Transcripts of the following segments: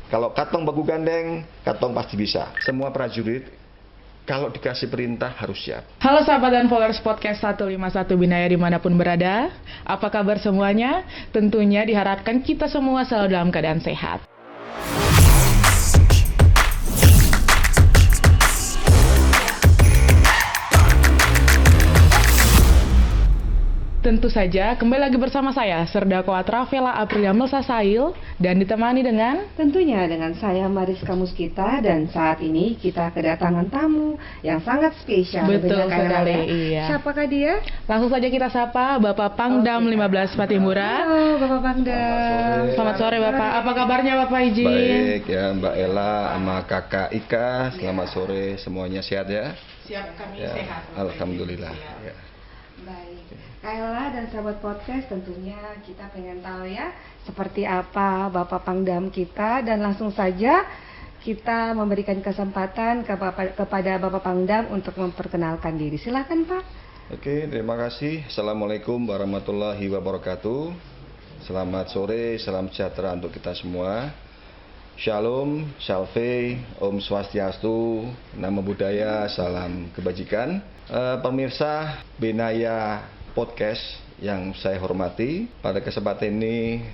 Kalau katong baku gandeng, katong pasti bisa. Semua prajurit kalau dikasih perintah harus siap. Halo sahabat dan followers podcast 151 Binaya dimanapun berada. Apa kabar semuanya? Tentunya diharapkan kita semua selalu dalam keadaan sehat. Tentu saja, kembali lagi bersama saya, Serdakwa Travela Aprilia Melsasail, dan ditemani dengan... Tentunya dengan saya Mariska Muskita, dan saat ini kita kedatangan tamu yang sangat spesial. Betul sekali, iya. Siapakah dia? Langsung saja kita sapa Bapak Pangdam 15 Patimura. Halo Bapak Pangdam. Selamat sore Bapak, apa kabarnya Bapak Iji? Baik ya Mbak Ella sama Kakak Ika, selamat sore, semuanya sehat ya? Siap, kami Ya, sehat. Alhamdulillah. Ya. Baik, Kaila dan sahabat podcast, tentunya kita pengen tahu ya seperti apa Bapak Pangdam kita, dan langsung saja kita memberikan kesempatan kepada Bapak Pangdam untuk memperkenalkan diri. Silakan Pak. Oke, terima kasih. Assalamualaikum warahmatullahi wabarakatuh. Selamat sore, salam sejahtera untuk kita semua. Shalom, Shalve, Om Swastiastu, Namo Buddhaya, salam kebajikan. Pemirsa Binaya Podcast yang saya hormati, pada kesempatan ini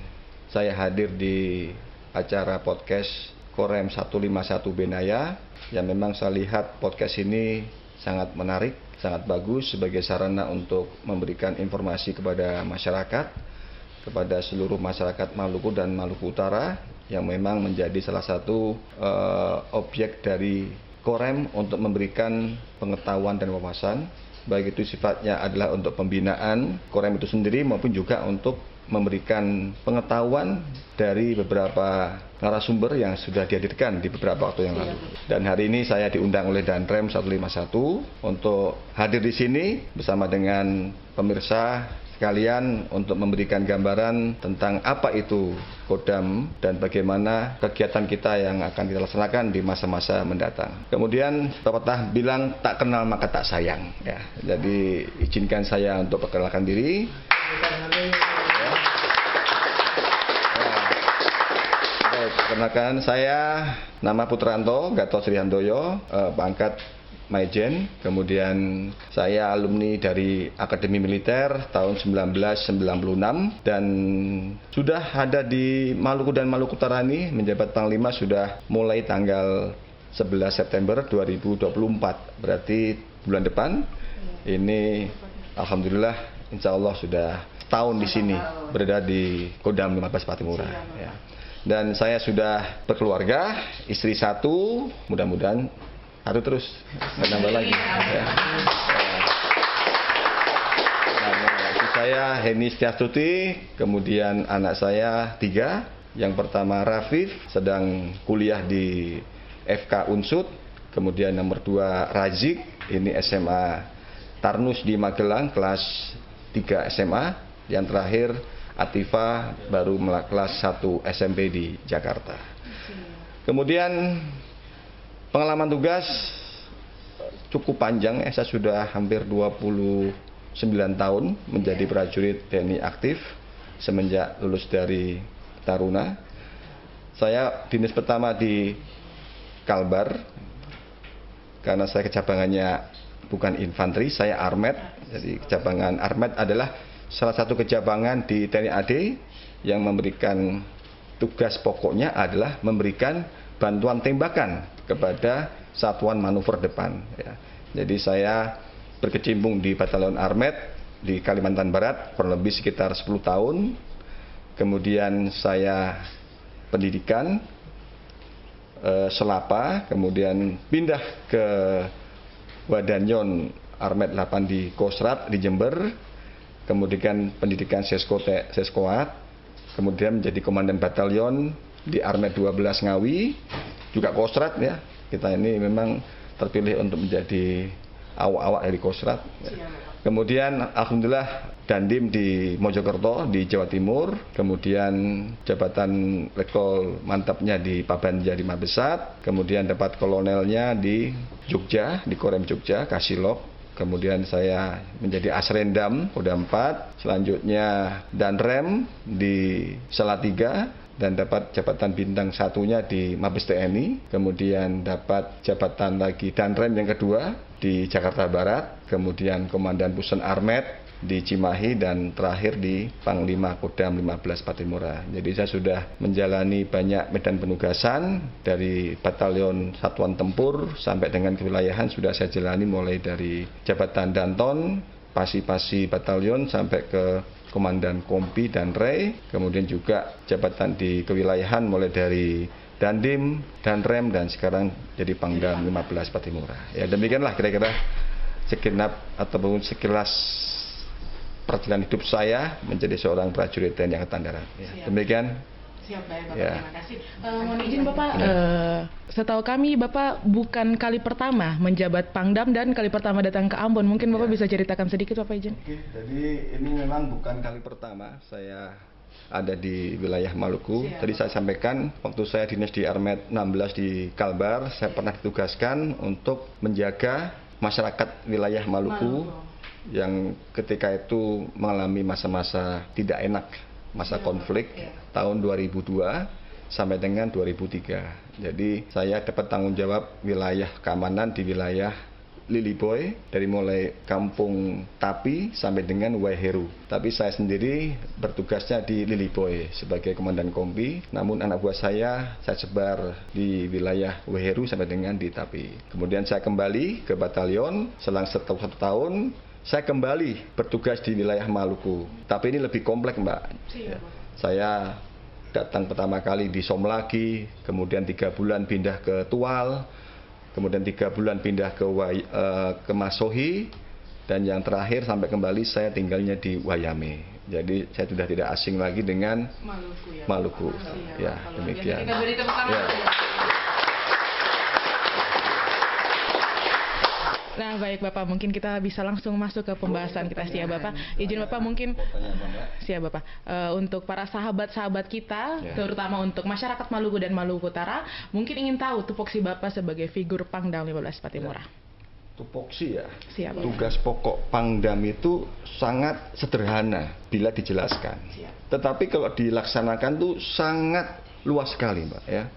saya hadir di acara podcast Korem 151 Binaya, yang memang saya lihat podcast ini sangat menarik, sangat bagus sebagai sarana untuk memberikan informasi kepada masyarakat, kepada seluruh masyarakat Maluku dan Maluku Utara, yang memang menjadi salah satu objek dari Korem untuk memberikan pengetahuan dan wawasan, baik itu sifatnya adalah untuk pembinaan Korem itu sendiri maupun juga untuk memberikan pengetahuan dari beberapa narasumber yang sudah dihadirkan di beberapa waktu yang lalu. Dan hari ini saya diundang oleh Danrem 151 untuk hadir di sini bersama dengan pemirsa sekalian untuk memberikan gambaran tentang apa itu Kodam dan bagaimana kegiatan kita yang akan kita laksanakan di masa-masa mendatang. Kemudian pepatah bilang tak kenal maka tak sayang ya. Jadi izinkan saya untuk perkenalkan diri. Perkenalkan, saya nama Putranto Gatot Sri Handoyo, pangkat Maijen, kemudian saya alumni dari Akademi Militer tahun 1996 dan sudah ada di Maluku dan Maluku Utara ini menjabat Panglima sudah mulai tanggal 11 September 2024, berarti bulan depan. Ini Alhamdulillah insya Allah sudah tahun di sini berada di Kodam 15 Patimura ya. Dan saya sudah berkeluarga, istri satu, mudah-mudahan satu terus, nggak nambah lagi. Ya. Saya Heni Setiastuti, kemudian anak saya 3. Yang pertama Rafif, sedang kuliah di FK Unsud. Kemudian nomor 2 Razik, ini SMA Tarnus di Magelang, kelas 3 SMA. Yang terakhir Atifa, baru kelas 1 SMP di Jakarta. Kemudian pengalaman tugas cukup panjang, saya sudah hampir 29 tahun menjadi prajurit TNI aktif semenjak lulus dari Taruna. Saya dinas pertama di Kalbar, karena saya kecabangannya bukan infanteri, saya armet. Jadi kecabangan armet adalah salah satu kecabangan di TNI AD yang memberikan tugas pokoknya adalah memberikan bantuan tembakan kepada satuan manuver depan ya. Jadi saya berkecimpung di Batalion Armet di Kalimantan Barat kurang lebih sekitar 10 tahun. Kemudian saya pendidikan Selapa, kemudian pindah ke Wadanyon Armet 8 di Kostrat di Jember. Kemudian pendidikan Seskoat, kemudian menjadi komandan batalion di Armet 12 Ngawi, juga Kostrat ya. Kita ini memang terpilih untuk menjadi awak-awak dari Kostrat. Ya. Kemudian alhamdulillah Dandim di Mojokerto di Jawa Timur, kemudian jabatan letkol mantapnya di Pabanja di Mabesat, kemudian dapat kolonelnya di Jogja, di Korem Jogja, Kasilok. Kemudian saya menjadi Asrendam Kodam 4, selanjutnya Danrem di Salatiga, dan dapat jabatan bintang satunya di Mabes TNI, kemudian dapat jabatan lagi Danrem yang kedua di Jakarta Barat, kemudian Komandan Pusen Armet di Cimahi, dan terakhir di Panglima Kodam 15 Patimura. Jadi saya sudah menjalani banyak medan penugasan dari batalion satuan tempur sampai dengan kewilayahan sudah saya jalani, mulai dari jabatan Danton, Pasi-Pasi batalion sampai ke Komandan Kompi dan Rei, kemudian juga jabatan di kewilayahan mulai dari Dandim, Danrem, dan sekarang jadi Pangdam 15 Patimura. Ya demikianlah kira-kira segenap ataupun sekilas perjalanan hidup saya menjadi seorang prajurit TNI Angkatan Darat. Ya, demikian. Siap, baik Bapak, Ya. terima kasih. Mohon izin Bapak, setahu kami Bapak bukan kali pertama menjabat Pangdam dan kali pertama datang ke Ambon. Mungkin Bapak bisa ceritakan sedikit Bapak izin. Oke, jadi ini memang bukan kali pertama saya ada di wilayah Maluku. Tadi saya sampaikan waktu saya dinas di Armet 16 di Kalbar, saya pernah ditugaskan untuk menjaga masyarakat wilayah Maluku yang ketika itu mengalami masa-masa tidak enak, masa konflik tahun 2002 sampai dengan 2003. Jadi saya dapat tanggung jawab wilayah keamanan di wilayah Liliboy, dari mulai Kampung Tapi sampai dengan Waiheru. Tapi saya sendiri bertugasnya di Liliboy sebagai komandan kompi, namun anak buah saya sebar di wilayah Waiheru sampai dengan di Tapi. Kemudian saya kembali ke batalion, selang satu tahun saya kembali bertugas di wilayah Maluku. Tapi ini lebih kompleks, Mbak. Saya datang pertama kali di Somlaki, kemudian 3 bulan pindah ke Tual, kemudian 3 bulan pindah ke Masohi, dan yang terakhir sampai kembali saya tinggalnya di Wayame. Jadi saya sudah tidak asing lagi dengan Maluku. Ya, demikian. Ya. Nah baik Bapak, mungkin kita bisa langsung masuk ke pembahasan kita. Siap Bapak, izin Bapak mungkin siap Bapak, untuk para sahabat-sahabat kita, terutama untuk masyarakat Maluku dan Maluku Utara, mungkin ingin tahu tupoksi Bapak sebagai figur Pangdam 15 Patimura. Tupoksi ya, Siap, tugas pokok Pangdam itu sangat sederhana bila dijelaskan. Tetapi kalau dilaksanakan tuh sangat luas sekali, Mbak ya.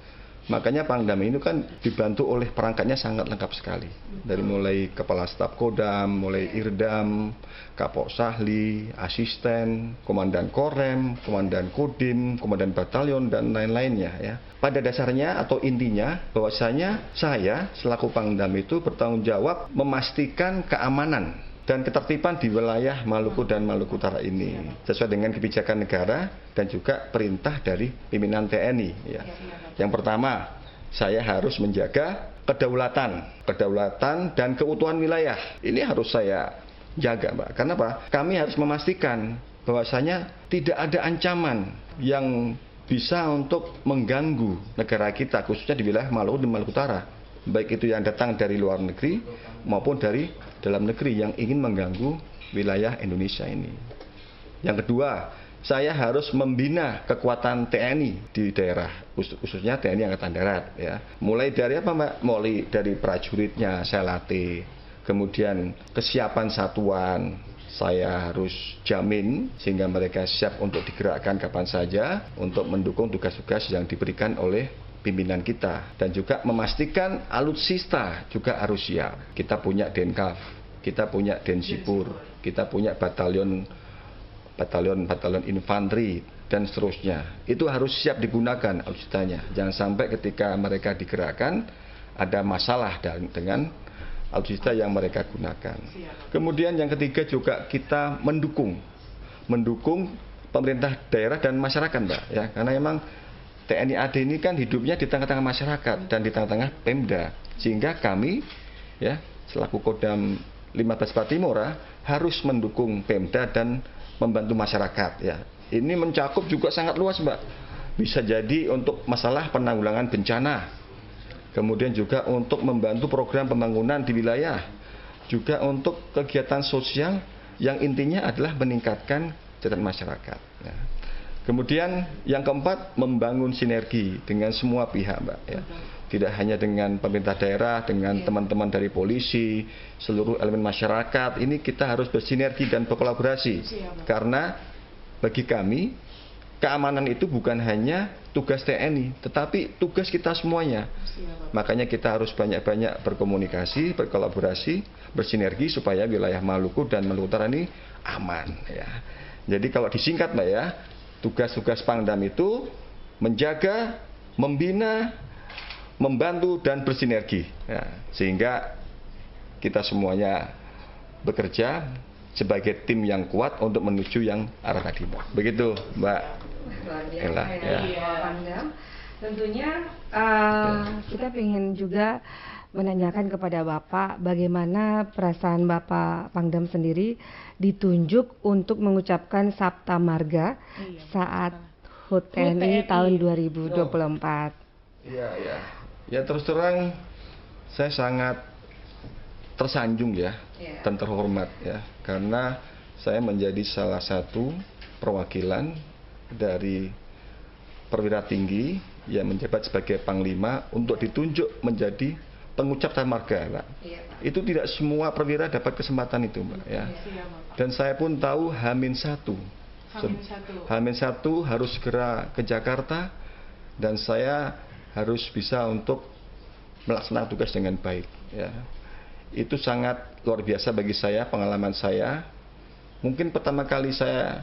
Makanya Pangdam ini kan dibantu oleh perangkatnya sangat lengkap sekali. Dari mulai Kepala Staf Kodam, mulai Irdam, Kapok Sahli, Asisten, Komandan Korem, Komandan Kodim, Komandan Batalion, dan lain-lainnya ya. Pada dasarnya atau intinya bahwasanya saya selaku Pangdam itu bertanggung jawab memastikan keamanan dan ketertiban di wilayah Maluku dan Maluku Utara ini sesuai dengan kebijakan negara dan juga perintah dari pimpinan TNI ya. Yang pertama, saya harus menjaga kedaulatan dan keutuhan wilayah. Ini harus saya jaga, Mbak. Karena apa? Kami harus memastikan bahwasanya tidak ada ancaman yang bisa untuk mengganggu negara kita, khususnya di wilayah Maluku dan Maluku Utara. Baik itu yang datang dari luar negeri maupun dari dalam negeri yang ingin mengganggu wilayah Indonesia ini. Yang kedua, saya harus membina kekuatan TNI di daerah, khususnya TNI Angkatan Darat ya. Mulai dari apa, Mbak? Mulai dari prajuritnya saya latih, kemudian kesiapan satuan saya harus jamin sehingga mereka siap untuk digerakkan kapan saja untuk mendukung tugas-tugas yang diberikan oleh pimpinan kita, dan juga memastikan alutsista juga harus siap. Kita punya Denkaf, kita punya Densipur, kita punya batalion infanteri dan seterusnya. Itu harus siap digunakan alutsistanya. Jangan sampai ketika mereka digerakkan ada masalah dengan alutsista yang mereka gunakan. Kemudian yang ketiga juga kita mendukung pemerintah daerah dan masyarakat, Mbak ya, karena memang TNI AD ini kan hidupnya di tengah-tengah masyarakat dan di tengah-tengah Pemda, sehingga kami ya selaku Kodam 15 Patimura harus mendukung Pemda dan membantu masyarakat ya. Ini mencakup juga sangat luas, Mbak. Bisa jadi untuk masalah penanggulangan bencana, kemudian juga untuk membantu program pembangunan di wilayah, juga untuk kegiatan sosial yang intinya adalah meningkatkan kesejahteraan masyarakat ya. Kemudian yang keempat, membangun sinergi dengan semua pihak, Mbak ya. Tidak hanya dengan pemerintah daerah, dengan teman-teman dari polisi, seluruh elemen masyarakat. Ini kita harus bersinergi dan berkolaborasi. Karena bagi kami keamanan itu bukan hanya tugas TNI, tetapi tugas kita semuanya. Makanya kita harus banyak-banyak berkomunikasi, berkolaborasi, bersinergi supaya wilayah Maluku dan Maluku Utara ini aman ya. Jadi kalau disingkat Mbak ya, tugas-tugas Pangdam itu menjaga, membina, membantu dan bersinergi ya, sehingga kita semuanya bekerja sebagai tim yang kuat untuk menuju yang arah tadi Mbak. Begitu Mbak. Luar Ella, biasa ya. ya, Pak Pangdam. Tentunya kita ingin juga menanyakan kepada Bapak bagaimana perasaan Bapak Pangdam sendiri ditunjuk untuk mengucapkan Sabta Marga saat HUT TNI tahun 2024. Iya, ya. Ya terus terang saya sangat tersanjung ya dan terhormat ya, karena saya menjadi salah satu perwakilan dari perwira tinggi yang menjabat sebagai Panglima untuk ditunjuk menjadi pengucap Sabta Marga, Pak. Itu tidak semua perwira dapat kesempatan itu, Mbak ya. Dan saya pun tahu H-1 harus segera ke Jakarta dan saya harus bisa untuk melaksanakan tugas dengan baik ya. Itu sangat luar biasa bagi saya, pengalaman saya. Mungkin pertama kali saya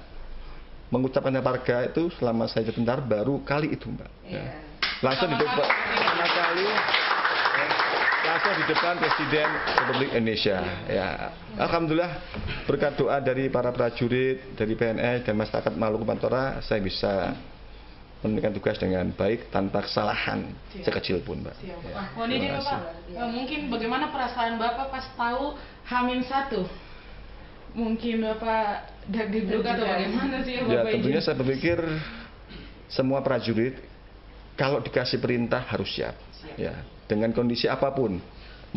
mengucapkan marga itu selama saya jadi tentara baru kali itu Mbak ya. Langsung di depan pertama kali langsung di depan Presiden Republik Indonesia ya. Alhamdulillah berkat doa dari para prajurit, dari PNS dan masyarakat Maluku Utara, saya bisa menunaikan tugas dengan baik tanpa kesalahan sekecil pun Mbak. Oh ini dia Bapak, mungkin bagaimana perasaan Bapak pas tahu H-1? Mungkin Bapak deg-deg atau bagaimana sih ya Bapak? Ya tentunya saya berpikir semua prajurit kalau dikasih perintah harus siap. Ya, dengan kondisi apapun,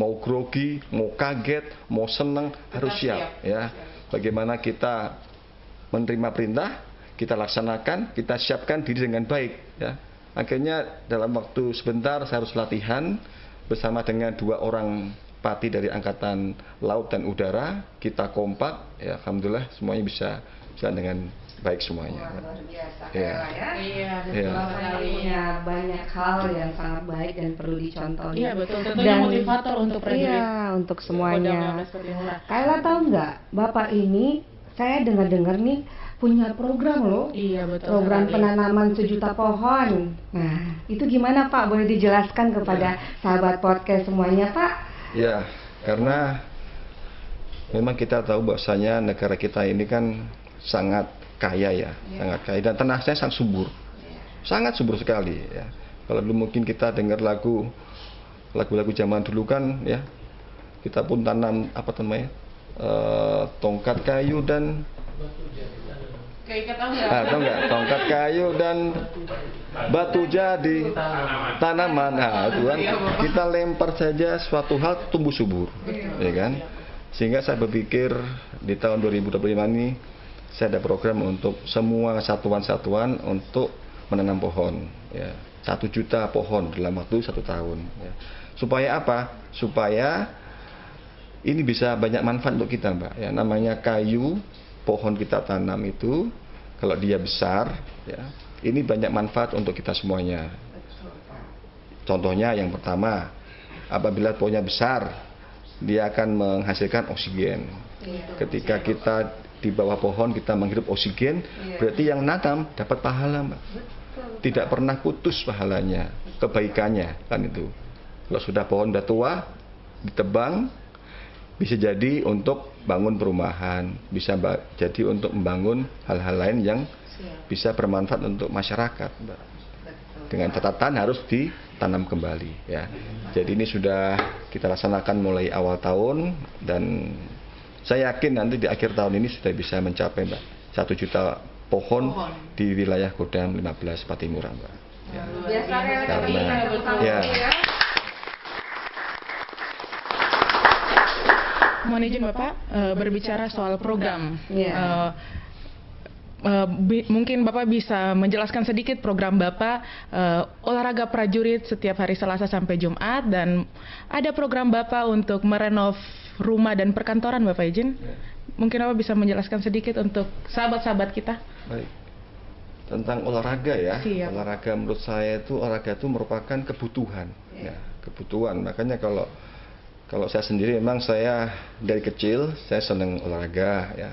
mau grogi, mau kaget, mau senang harus siap. Ya, bagaimana kita menerima perintah, kita laksanakan, kita siapkan diri dengan baik ya. Akhirnya dalam waktu sebentar saya harus latihan bersama dengan 2 orang pati dari Angkatan Laut dan Udara, kita kompak ya, alhamdulillah semuanya bisa jalan dengan baik semuanya. Luar biasa ya. Iya, betul sekali. Punya banyak hal yang sangat baik dan perlu dicontoh. Iya betul, tentunya motivator untuk prajurit. Iya, untuk semuanya. Kayla tahu nggak, Bapak ini saya dengar-dengar nih punya program loh. Iya betul. Program penanaman 1 juta pohon. Nah, itu gimana Pak? Boleh dijelaskan kepada sahabat podcast semuanya Pak? Ya, karena memang kita tahu bahwasanya negara kita ini kan sangat kaya ya, sangat kaya dan tanahnya sangat subur, sangat subur sekali ya. Kalau dulu mungkin kita dengar lagu-lagu zaman dulu kan ya, kita pun tanam apa namanya tongkat kayu dan tahu nggak? Tongkat kayu dan batu jadi tanaman. Nah, itu kan kita lempar saja suatu hal tumbuh subur, ya kan? Sehingga saya berpikir di tahun 2025 ini saya ada program untuk semua satuan-satuan untuk menanam pohon, ya. 1 juta pohon dalam waktu 1 tahun. Ya. Supaya apa? Supaya ini bisa banyak manfaat untuk kita, Mbak. Ya, namanya kayu, pohon kita tanam itu, kalau dia besar, ya, ini banyak manfaat untuk kita semuanya. Contohnya yang pertama, apabila pohonnya besar, dia akan menghasilkan oksigen. Ketika kita di bawah pohon kita menghirup oksigen, berarti yang nanam dapat pahala, Mbak. Tidak pernah putus pahalanya, kebaikannya kan itu. Kalau sudah pohon udah tua, ditebang, bisa jadi untuk bangun perumahan, bisa jadi untuk membangun hal-hal lain yang bisa bermanfaat untuk masyarakat, Mbak. Dengan catatan harus ditanam kembali, ya. Jadi ini sudah kita laksanakan mulai awal tahun dan saya yakin nanti di akhir tahun ini sudah bisa mencapai, Mbak, 1 juta pohon di wilayah Kodam 15 Patimura, Mbak. Ya. Karena ya. Mohon izin Bapak berbicara soal program. Mungkin Bapak bisa menjelaskan sedikit program Bapak olahraga prajurit setiap hari Selasa sampai Jumat, dan ada program Bapak untuk merenov rumah dan perkantoran, Bapak izin. Mungkin Bapak bisa menjelaskan sedikit untuk sahabat-sahabat kita. Baik. tentang olahraga ya. Siap. Olahraga menurut saya itu merupakan kebutuhan, ya, kebutuhan. Makanya kalau saya sendiri memang saya dari kecil saya senang olahraga ya.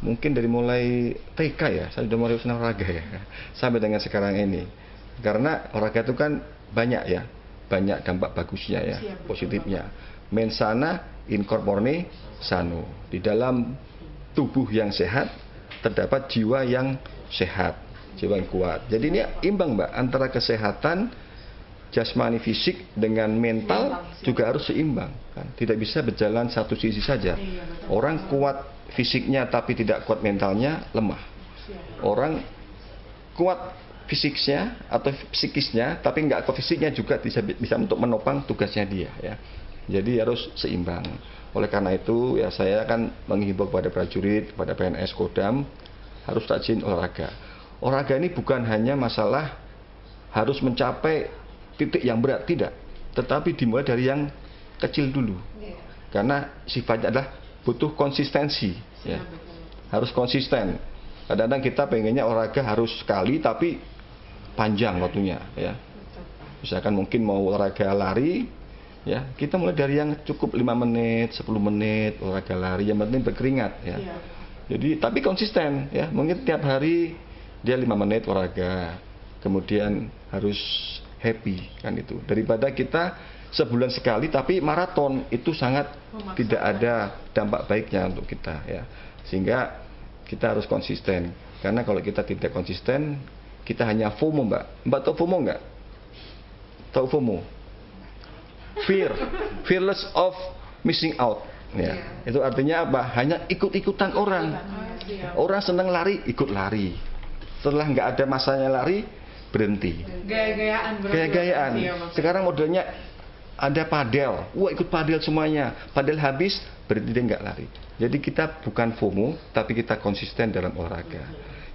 Mungkin dari mulai TK ya, saya sudah mulai senang olahraga ya. Sampai dengan sekarang ini. Karena olahraga itu kan banyak ya, banyak dampak bagusnya ya, positifnya. Mens sana in corpore sano. Di dalam tubuh yang sehat terdapat jiwa yang sehat, jiwa yang kuat. Jadi ini imbang Mbak, antara kesehatan jasmani fisik dengan mental juga harus seimbang kan? Tidak bisa berjalan satu sisi saja. Orang kuat fisiknya tapi tidak kuat mentalnya, lemah. Orang kuat fisiknya atau psikisnya tapi nggak kuat fisiknya juga bisa untuk menopang tugasnya dia ya. Jadi harus seimbang. Oleh karena itu ya saya akan menghimbau kepada prajurit, kepada PNS Kodam harus rajin olahraga. Olahraga ini bukan hanya masalah harus mencapai titik yang berat, tidak. Tetapi dimulai dari yang kecil dulu. Karena sifatnya adalah butuh konsistensi ya. Harus konsisten. Kadang-kadang kita pengennya olahraga harus sekali tapi panjang waktunya ya. Misalkan mungkin mau olahraga lari ya, kita mulai dari yang cukup 5 menit, 10 menit olahraga lari, yang penting berkeringat ya. Jadi tapi konsisten ya, mungkin tiap hari dia 5 menit olahraga. Kemudian harus happy kan itu. Daripada kita sebulan sekali tapi maraton, itu sangat tidak ada dampak baiknya untuk kita ya. Sehingga kita harus konsisten. Karena kalau kita tidak konsisten, kita hanya FOMO Mbak. Mbak tahu FOMO nggak? Tahu FOMO? Fearless of missing out. Ya. Itu artinya apa? Hanya ikut-ikutan orang. Orang senang lari, ikut lari. Setelah nggak ada masanya lari, berhenti. Gaya-gayaan. Sekarang modelnya ada padel. Wah, ikut padel semuanya. Padel habis, berhenti dia nggak lari. Jadi kita bukan FOMO, tapi kita konsisten dalam olahraga.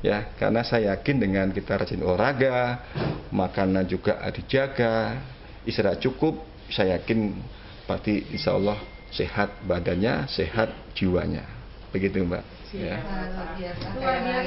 Ya, karena saya yakin dengan kita rajin olahraga, makanan juga dijaga, istirahat cukup, saya yakin pasti insya Allah sehat badannya, sehat jiwanya. Begitu Mbak. Ya. Luar biasa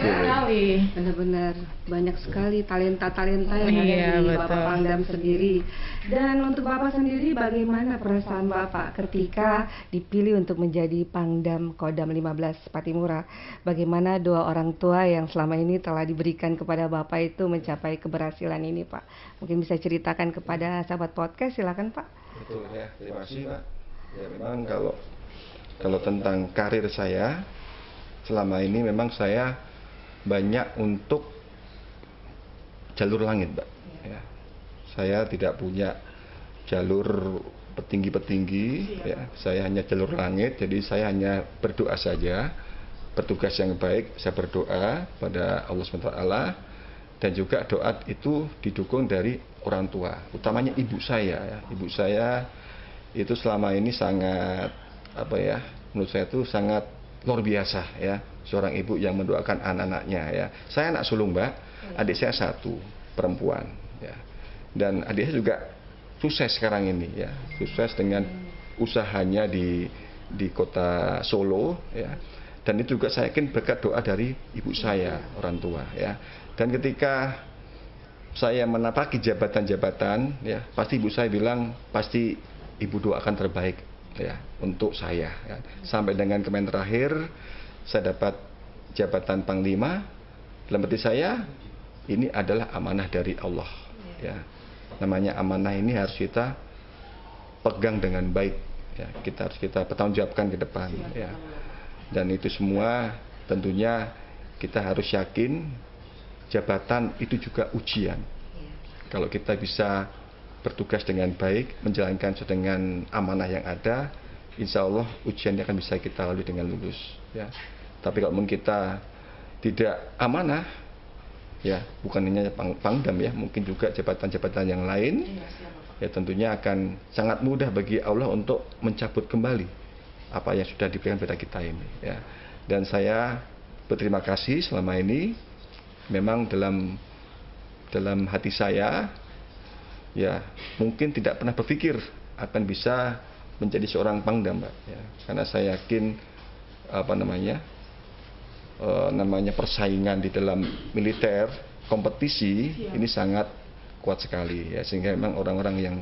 sekali. Benar-benar banyak sekali talenta-talenta yang ada di Bapak Pangdam sendiri. Dan untuk Bapak sendiri, bagaimana perasaan Bapak ketika dipilih untuk menjadi Pangdam Kodam 15 Patimura? Bagaimana doa orang tua yang selama ini telah diberikan kepada Bapak itu mencapai keberhasilan ini, Pak? Mungkin bisa ceritakan kepada sahabat podcast, silakan Pak. Betul ya, terima kasih Pak. Ya memang kalau tentang karir saya selama ini memang saya banyak untuk jalur langit, Mbak. Ya. Saya tidak punya jalur petinggi-petinggi, ya. Saya hanya jalur langit, jadi saya hanya berdoa saja, bertugas yang baik, saya berdoa pada Allah SWT, dan juga doa itu didukung dari orang tua, utamanya ibu saya. Ya. Ibu saya itu selama ini sangat menurut saya itu sangat luar biasa ya, seorang ibu yang mendoakan anak-anaknya ya. Saya anak sulung Mbak, adik saya 1 perempuan ya, dan adik saya juga sukses sekarang ini ya, sukses dengan usahanya di kota Solo ya, dan itu juga saya yakin berkat doa dari ibu saya, orang tua ya. Dan ketika saya menapaki jabatan-jabatan ya, pasti ibu saya bilang pasti ibu doakan terbaik ya untuk saya ya. Sampai dengan kemarin terakhir saya dapat jabatan Panglima. Dalam hati saya ini adalah amanah dari Allah ya. Namanya amanah ini harus kita pegang dengan baik ya. Kita pertanggungjawabkan ke depan ya. Dan itu semua tentunya kita harus yakin jabatan itu juga ujian. Kalau kita bisa bertugas dengan baik, menjalankan sesuai dengan amanah yang ada, insya Allah ujiannya akan bisa kita lalui dengan lulus ya. Tapi kalau kita tidak amanah ya, bukan hanya Pangdam ya, mungkin juga jabatan-jabatan yang lain ya, tentunya akan sangat mudah bagi Allah untuk mencabut kembali apa yang sudah diberikan pada kita ini ya. Dan saya berterima kasih selama ini, memang dalam hati saya ya, mungkin tidak pernah berpikir akan bisa menjadi seorang Pangdam Mbak ya. Karena saya yakin namanya persaingan di dalam militer, kompetisi ini sangat kuat sekali ya, sehingga memang orang-orang yang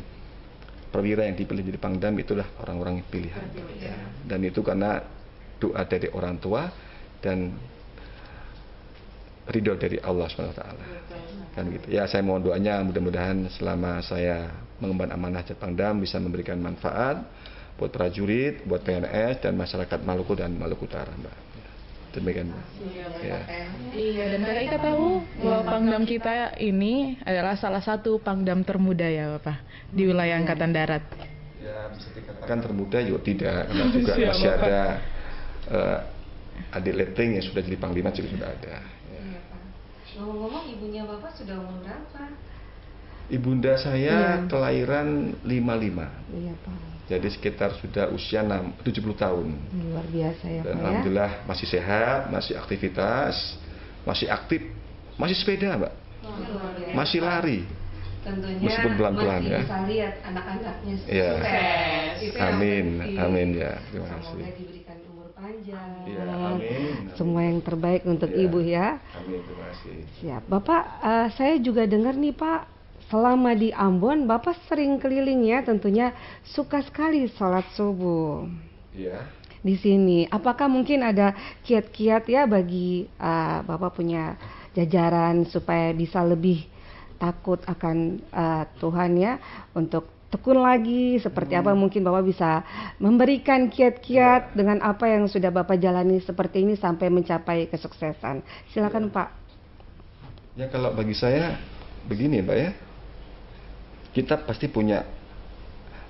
perwira yang dipilih jadi Pangdam itulah orang-orang pilihan ya. Dan itu karena doa dari orang tua dan ridho dari Allah SWT kan gitu ya. Saya mohon doanya mudah-mudahan selama saya mengemban amanah jadi Pangdam bisa memberikan manfaat buat prajurit, buat PNS dan masyarakat Maluku dan Maluku Utara, Mbak. Demikian, Mbak. Ya. Iya, dan kita tahu bahwa Pangdam kita ini adalah salah satu Pangdam termuda ya Bapak di wilayah Angkatan Darat. Ya, bisa dikatakan termuda juga tidak, karena juga masih ada adik letting yang sudah jadi Panglima juga sudah ada. Ya. Ngomong-ngomong, ibunya Bapak sudah umur berapa? Ibunda saya kelahiran 55. Iya, Pak. Jadi sekitar sudah usia 70 tahun. Luar biasa ya, Dan Pak ya. alhamdulillah masih sehat, masih aktivitas, masih aktif, masih sepeda, Mbak. Masih lari. Tentunya Meskipun pelan-pelan masih ya. bisa lihat anak-anaknya Iya. sukses. Itu yang Amin, penting. amin ya. Terima Semoga kasih. diberikan umur panjang. Iya, amin. Semua yang terbaik untuk Iya. Ibu ya. Amin, terima kasih. Siap. Bapak, saya juga dengar nih Pak, selama di Ambon Bapak sering keliling ya, tentunya suka sekali sholat subuh Iya. di sini. Apakah mungkin ada kiat-kiat ya bagi Bapak punya jajaran supaya bisa lebih takut akan Tuhan ya, untuk tekun lagi seperti apa? Mungkin Bapak bisa memberikan kiat-kiat dengan apa yang sudah Bapak jalani seperti ini sampai mencapai kesuksesan. Silakan Pak. Ya kalau bagi saya begini, Mbak ya. Kita pasti punya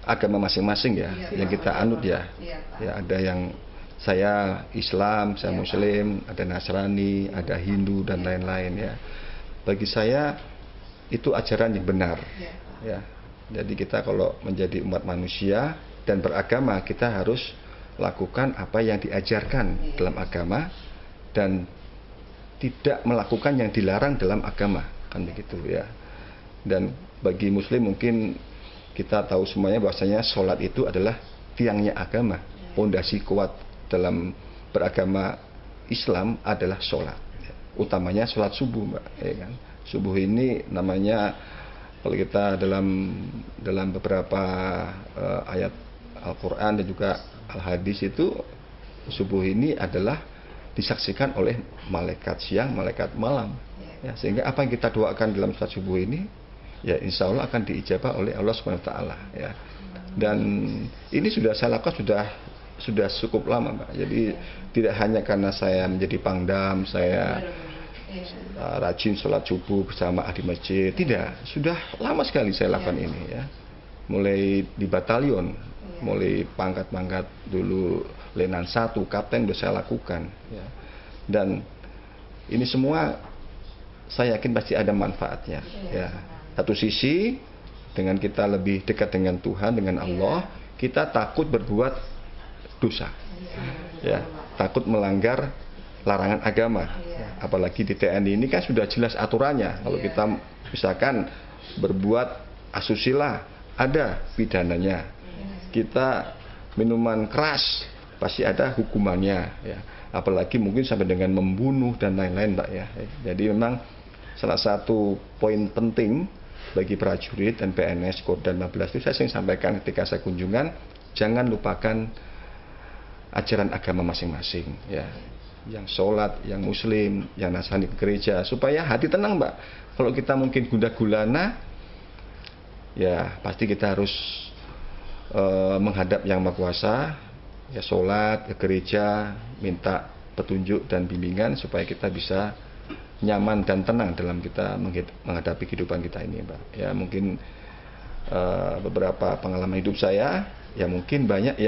agama masing-masing ya, yang kita anut ya. Ya ada yang saya Islam, saya Muslim, ada Nasrani, ada Hindu dan lain-lain ya. Bagi saya itu ajaran yang benar. Ya. Jadi kita kalau menjadi umat manusia dan beragama, kita harus lakukan apa yang diajarkan dalam agama dan tidak melakukan yang dilarang dalam agama, kan begitu ya. Dan bagi Muslim mungkin kita tahu semuanya bahwasanya sholat itu adalah tiangnya agama. Pondasi kuat dalam beragama Islam adalah sholat. Utamanya sholat subuh, Mbak. Ya kan? Subuh ini namanya kalau kita dalam beberapa ayat Al-Quran dan juga Al-Hadis itu subuh ini adalah disaksikan oleh malaikat siang, malaikat malam. Ya, sehingga apa yang kita doakan dalam sholat subuh ini ya insya Allah akan diijabah oleh Allah SWT ya. Dan ini sudah saya lakukan sudah cukup lama, Mbak. Jadi tidak hanya karena saya menjadi Pangdam, saya rajin sholat subuh bersama ahli masjid, tidak, sudah lama sekali saya lakukan ini ya. Mulai di batalion, mulai pangkat-pangkat dulu Lenan 1, Kapten sudah saya lakukan ya. Dan ini semua saya yakin pasti ada manfaatnya ya. Satu sisi dengan kita lebih dekat dengan Tuhan, dengan Allah, kita takut berbuat dosa ya, takut melanggar larangan agama. Apalagi di TNI ini kan sudah jelas aturannya. Kalau kita misalkan berbuat asusila, ada pidananya. Kita minuman keras pasti ada hukumannya ya. Apalagi mungkin sampai dengan membunuh dan lain-lain, Mbak ya. Jadi memang salah satu poin penting bagi prajurit dan PNS Kodam 15 itu saya sering sampaikan ketika saya kunjungan, jangan lupakan ajaran agama masing-masing ya. Yang sholat, yang Muslim, yang Nasrani ke gereja, supaya hati tenang, Mbak. Kalau kita mungkin gundah gulana, ya pasti kita harus menghadap Yang Maha Kuasa, ya sholat ke gereja, minta petunjuk dan bimbingan supaya kita bisa nyaman dan tenang dalam kita menghadapi kehidupan kita ini, Mbak. Ya mungkin beberapa pengalaman hidup saya, ya mungkin banyak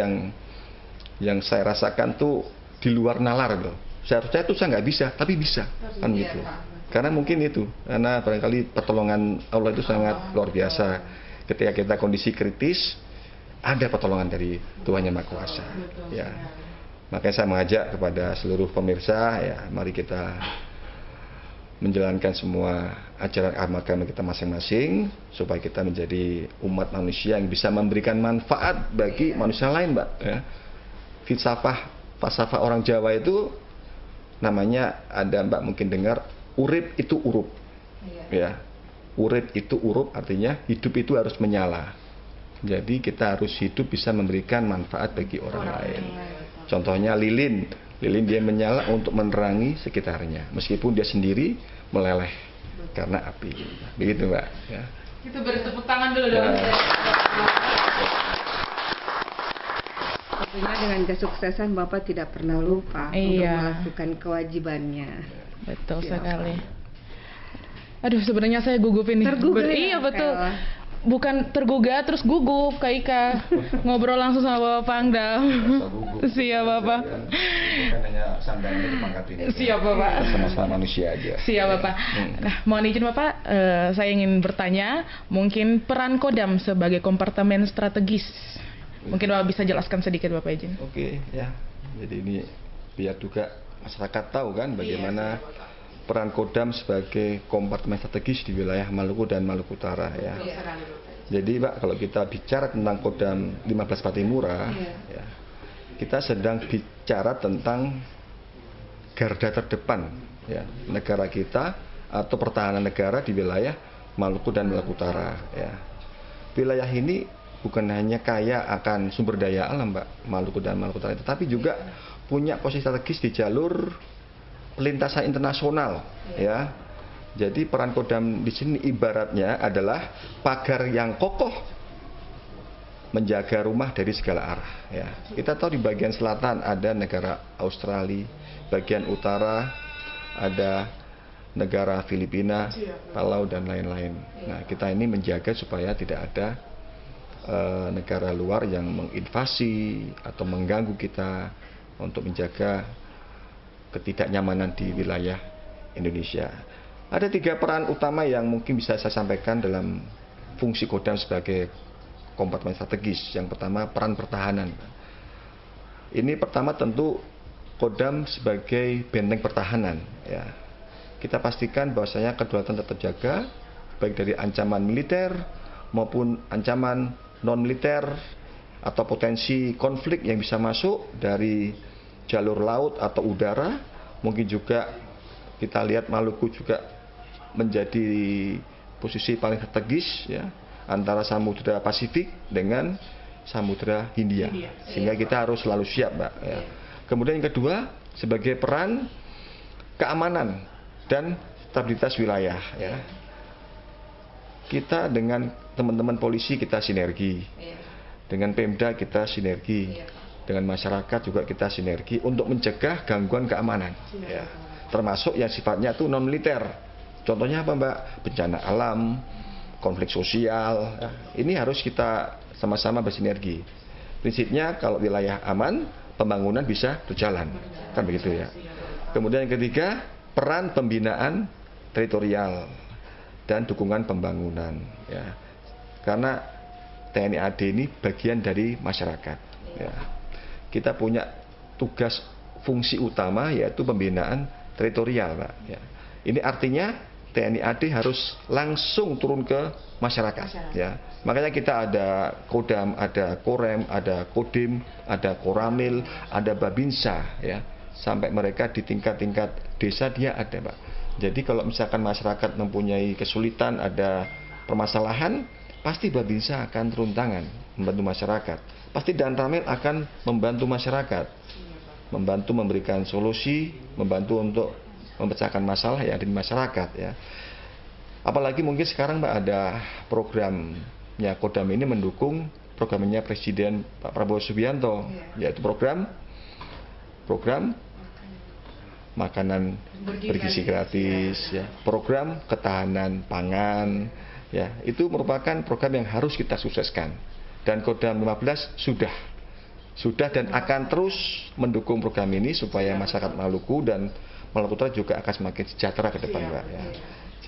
yang saya rasakan tuh di luar nalar loh. Seharusnya itu saya nggak bisa, tapi bisa kan gitu. Karena mungkin itu, karena barangkali pertolongan Allah itu sangat luar biasa. Ketika kita kondisi kritis, ada pertolongan dari Tuhan Yang Maha Kuasa. Ya, makanya saya mengajak kepada seluruh pemirsa, ya mari kita menjalankan semua ajaran agama kita masing-masing supaya kita menjadi umat manusia yang bisa memberikan manfaat bagi manusia lain, Mbak. Ya. Falsafah orang Jawa itu namanya, ada Mbak mungkin dengar, urip itu urup. Ya, urip itu urup artinya hidup itu harus menyala. Jadi kita harus hidup bisa memberikan manfaat bagi orang lain. Contohnya lilin dia menyala untuk menerangi sekitarnya, meskipun dia sendiri meleleh karena api. Begitu Mbak. Ya. Itu beri tepuk tangan dulu dong. Tentunya dengan kesuksesan Bapak tidak pernah lupa untuk melakukan kewajibannya. Betul sekali. Aduh, sebenarnya saya gugup ini. Iya betul. Bukan tergugah terus gugup Kak Ika. Ngobrol langsung sama Bapak Pangdam. Siap Bapak. Bukan hanya sandangnya dipangkat ini. Siap Bapak. Sama-sama manusia aja. Siap Bapak. Nah, mohon izin Bapak, saya ingin bertanya, mungkin peran Kodam sebagai kompartemen strategis. Mungkin Bapak bisa jelaskan sedikit Bapak izin. Oke, ya. Jadi ini biar juga masyarakat tahu kan bagaimana peran Kodam sebagai kompartemen strategis di wilayah Maluku dan Maluku Utara ya. Jadi Pak, kalau kita bicara tentang Kodam 15 Patimura, ya, kita sedang bicara tentang garda terdepan ya, negara kita atau pertahanan negara di wilayah Maluku dan Maluku Utara ya. Wilayah ini bukan hanya kaya akan sumber daya alam Pak, Maluku dan Maluku Utara, tetapi juga punya posisi strategis di jalur lintasan internasional ya. Jadi peran Kodam di sini ibaratnya adalah pagar yang kokoh menjaga rumah dari segala arah ya. Kita tahu di bagian selatan ada negara Australia, bagian utara ada negara Filipina, Palau dan lain-lain. Nah, kita ini menjaga supaya tidak ada negara luar yang menginvasi atau mengganggu kita untuk menjaga ketidaknyamanan di wilayah Indonesia. Ada 3 peran utama yang mungkin bisa saya sampaikan dalam fungsi Kodam sebagai kompartemen strategis. Yang pertama, peran pertahanan. Ini pertama tentu Kodam sebagai benteng pertahanan ya. Kita pastikan bahwasanya kedaulatan tetap terjaga baik dari ancaman militer maupun ancaman non militer atau potensi konflik yang bisa masuk dari jalur laut atau udara. Mungkin juga kita lihat Maluku juga menjadi posisi paling strategis ya, antara Samudra Pasifik dengan Samudra Hindia. Sehingga kita harus selalu siap Mbak ya. Kemudian yang kedua, sebagai peran keamanan dan stabilitas wilayah ya. Kita dengan teman-teman polisi kita sinergi, dengan Pemda kita sinergi, dengan masyarakat juga kita sinergi untuk mencegah gangguan keamanan ya. Termasuk yang sifatnya itu non militer. Contohnya apa Mbak? Bencana alam, konflik sosial ya. Ini harus kita sama-sama bersinergi. Prinsipnya kalau wilayah aman, pembangunan bisa berjalan kan begitu ya. Kemudian yang ketiga, peran pembinaan teritorial dan dukungan pembangunan ya. Karena TNI AD ini bagian dari masyarakat ya. Kita punya tugas fungsi utama yaitu pembinaan teritorial Pak ya. Ini artinya TNI AD harus langsung turun ke masyarakat ya. Makanya kita ada Kodam, ada Korem, ada Kodim, ada Koramil, ada Babinsa ya. Sampai mereka di tingkat-tingkat desa dia ada Pak. Jadi kalau misalkan masyarakat mempunyai kesulitan, ada permasalahan, pasti Babinsa akan turun tangan membantu masyarakat. Pasti Dan Ramil akan membantu masyarakat, membantu memberikan solusi, membantu untuk memecahkan masalah yang ada di masyarakat ya. Apalagi mungkin sekarang Mbak ada programnya Kodam ini mendukung programnya Presiden Pak Prabowo Subianto, yaitu program makanan bergizi gratis ya, program ketahanan pangan ya. Itu merupakan program yang harus kita sukseskan, dan Kodam 15 sudah dan akan terus mendukung program ini supaya masyarakat Maluku dan Maluku Utara juga akan semakin sejahtera ke depan Pak ya.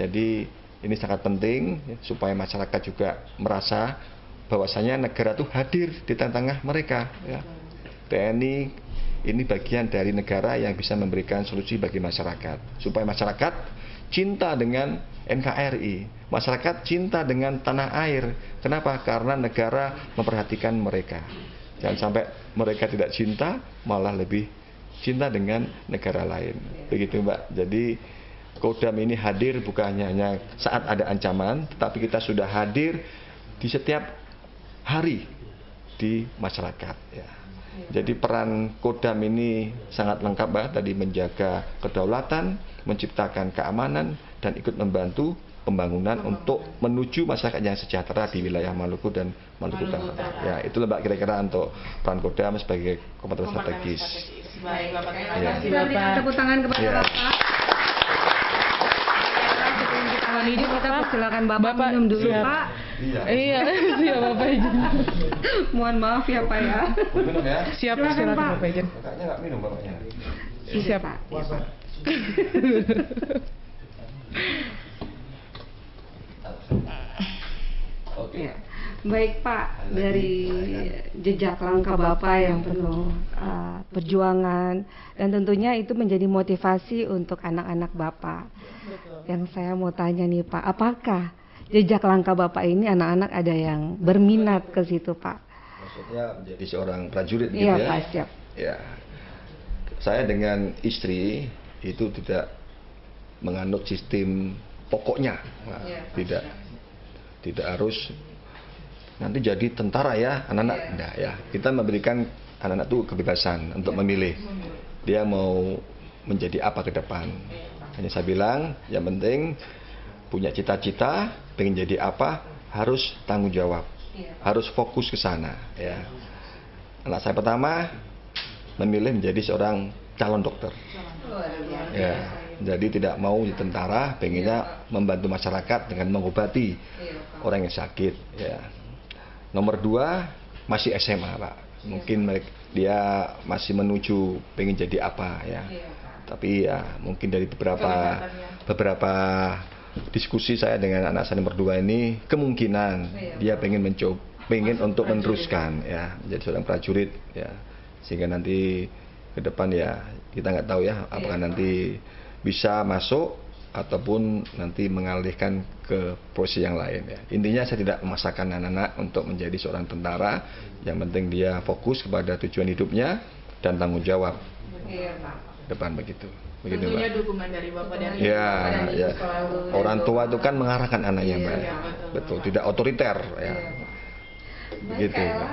Jadi ini sangat penting ya, supaya masyarakat juga merasa bahwasanya negara itu hadir di tengah-tengah mereka ya. TNI ini bagian dari negara yang bisa memberikan solusi bagi masyarakat, supaya masyarakat cinta dengan NKRI, masyarakat cinta dengan tanah air. Kenapa? Karena negara memperhatikan mereka. Jangan sampai mereka tidak cinta, malah lebih cinta dengan negara lain. Begitu Mbak. Jadi Kodam ini hadir bukan hanya saat ada ancaman, tetapi kita sudah hadir di setiap hari di masyarakat ya. Jadi peran Kodam ini sangat lengkap Mbak, tadi menjaga kedaulatan, menciptakan keamanan, dan ikut membantu pembangunan untuk menuju masyarakat yang sejahtera di wilayah Maluku dan Maluku Utara. Ya, itulah Mbak kira-kira untuk peran Kodam sebagai komponen strategis. Baik Bapak, terima Ya. kasih Kita berikan Bapak. tepuk tangan kepada Ya. Bapak. Sebelum kita lanjut, kita persilakan Bapak minum dulu Siap. Pak. Iya, siap Bapak izin. Mohon maaf ya Pak ya. Minum ya? Siap, Silakan, silakan Pak. Bapak izin. Kakaknya nggak minum bapaknya. Siap. Pak. Iya, Pak. Oke. Ya. Baik Pak, dari jejak langkah Bapak yang penuh perjuangan dan tentunya itu menjadi motivasi untuk anak-anak Bapak. Yang saya mau tanya nih Pak, apakah jejak langkah Bapak ini anak-anak ada yang berminat ke situ Pak? Maksudnya menjadi seorang prajurit gitu Iya ya? Pak, siap. Ya. Saya dengan istri itu tidak menganut sistem pokoknya. Nah, tidak harus nanti jadi tentara ya anak-anak. Nah, ya. Kita memberikan anak-anak itu kebebasan untuk memilih. Dia mau menjadi apa ke depan. Hanya saya bilang, yang penting punya cita-cita, pengen jadi apa, harus tanggung jawab. Harus fokus ke sana ya. Anak saya pertama memilih menjadi seorang calon dokter. Ya, jadi tidak mau di tentara, pengennya membantu masyarakat dengan mengobati orang yang sakit. Ya. Nomor 2 masih SMA Pak. Mungkin dia masih menuju pengen jadi apa ya. Tapi ya mungkin dari beberapa diskusi saya dengan anak saya nomor 2 ini kemungkinan dia pengen untuk meneruskan ya menjadi seorang prajurit ya, sehingga nanti ke depan ya kita nggak tahu ya apakah nanti bisa masuk ataupun nanti mengalihkan ke posisi yang lain ya. Intinya saya tidak memaksakan anak-anak untuk menjadi seorang tentara, yang penting dia fokus kepada tujuan hidupnya dan tanggung jawab depan begitu Tentunya Mbak. dukungan dari Bapak dari Ya, ya. Orang tua itu kan mengarahkan anaknya Mbak. Iya, Betul, tidak otoriter ya. Baik Kayla,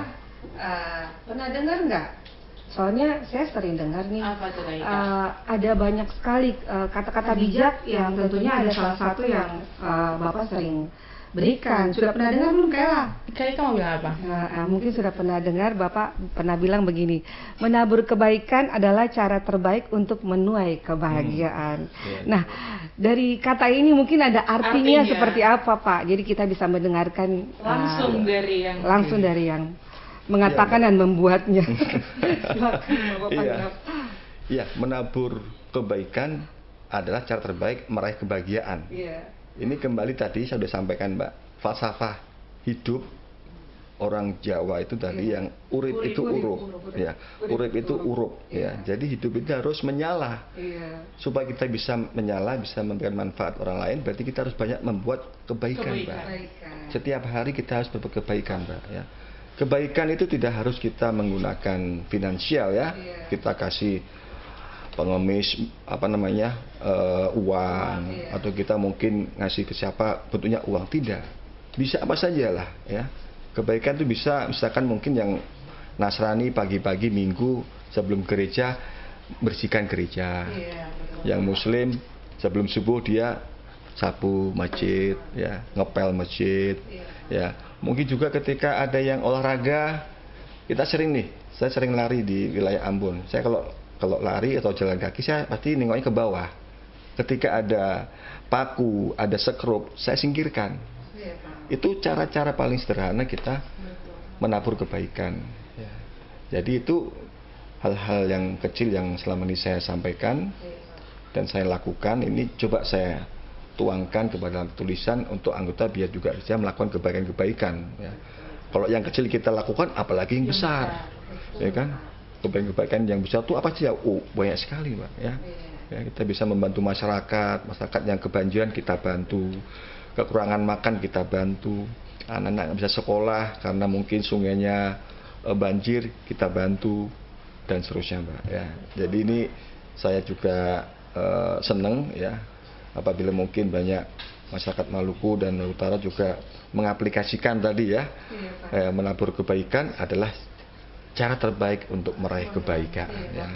pernah dengar nggak? Soalnya saya sering dengar nih, Apa tuh, Kak Ika? ada banyak sekali kata-kata bijak yang tentunya ada salah satu yang Bapak sering berikan. Sudah pernah dengar belum Kayla? Kak Ika mau bilang apa? Mungkin sudah pernah dengar, Bapak pernah bilang begini, menabur kebaikan adalah cara terbaik untuk menuai kebahagiaan. Nah, dari kata ini mungkin ada artinya seperti apa Pak? Jadi kita bisa mendengarkan langsung dari yang mengatakan dan membuatnya. Iya, menabur kebaikan adalah cara terbaik meraih kebahagiaan. Ini kembali tadi saya sudah sampaikan Mbak, falsafah hidup orang Jawa itu tadi yang urip itu urup, ya. Urip itu urup, ya. Jadi hidup itu harus menyala. Supaya kita bisa menyala, bisa memberikan manfaat orang lain, berarti kita harus banyak membuat kebaikan, Mbak. Setiap hari kita harus berbuat kebaikan, Mbak, ya. Kebaikan itu tidak harus kita menggunakan finansial ya. Kita kasih pengemis uang, atau kita mungkin ngasih ke siapa bentuknya uang, tidak. Bisa apa saja lah ya. Kebaikan itu bisa misalkan mungkin yang Nasrani pagi-pagi Minggu sebelum gereja bersihkan gereja. Yang Muslim sebelum subuh dia sapu masjid ya, ngepel masjid ya. Mungkin juga ketika ada yang olahraga, kita sering nih, saya sering lari di wilayah Ambon. Saya kalau lari atau jalan kaki, saya pasti nengoknya ke bawah. Ketika ada paku, ada sekrup, saya singkirkan. Itu cara-cara paling sederhana kita menabur kebaikan. Jadi itu hal-hal yang kecil yang selama ini saya sampaikan dan saya lakukan. Ini coba saya tuangkan kepada tulisan untuk anggota biar juga bisa melakukan kebaikan-kebaikan ya. Kalau yang kecil kita lakukan, apalagi yang besar, ya kan? Kebaikan-kebaikan yang besar itu apa sih ya? Banyak sekali, Pak, ya. Ya, kita bisa membantu masyarakat yang kebanjiran kita bantu, kekurangan makan kita bantu, anak-anak nggak bisa sekolah karena mungkin sungainya banjir kita bantu, dan seterusnya Mbak ya. Jadi ini saya juga senang ya apabila mungkin banyak masyarakat Maluku dan Maluku Utara juga mengaplikasikan tadi ya, menabur kebaikan adalah cara terbaik untuk meraih kebaikan ya.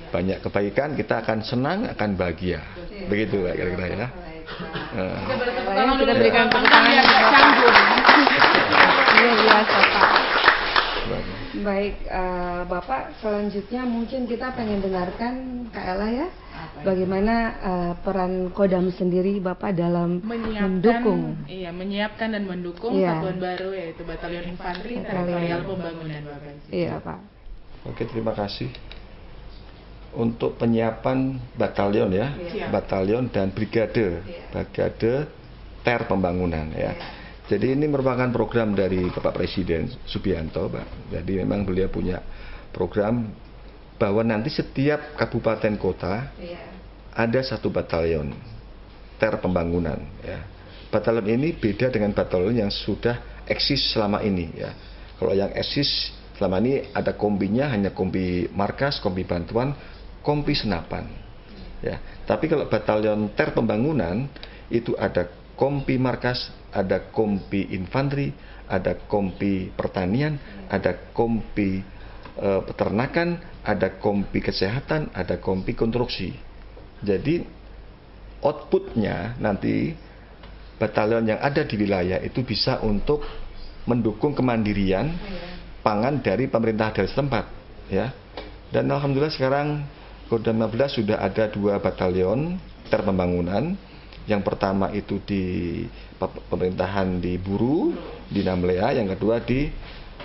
Banyak kebaikan kita akan senang, akan bahagia. Begitu Mbak kira-kira ya. Kita berikan tepuk tangan canggung. Luar biasa Pak. Baik, Bapak selanjutnya mungkin kita pengen dengarkan Kak Ella ya. Bagaimana peran Kodam sendiri Bapak dalam mendukung? Iya, menyiapkan dan mendukung satuan baru yaitu Batalion Infanteri Teritorial Pembangunan Bapak. Iya Pak. Oke, terima kasih. Untuk penyiapan batalion ya, batalion dan brigade ter pembangunan ya. Jadi ini merupakan program dari Bapak Presiden Subianto, Pak. Jadi memang beliau punya program bahwa nanti setiap kabupaten kota ada satu batalion ter pembangunan ya. Batalion ini beda dengan batalion yang sudah eksis selama ini ya. Kalau yang eksis selama ini ada kombinya hanya kombi markas, kombi bantuan, kombi senapan ya. Tapi kalau batalion ter pembangunan itu ada kompi markas, ada kompi infanteri, ada kompi pertanian, ada kompi peternakan, ada kompi kesehatan, ada kompi konstruksi. Jadi outputnya nanti batalion yang ada di wilayah itu bisa untuk mendukung kemandirian pangan dari pemerintah daerah setempat ya. Dan alhamdulillah sekarang Kodam 15 sudah ada 2 batalion ter pembangunan. Yang pertama itu di pemerintahan di Buru, di Namlea, yang kedua di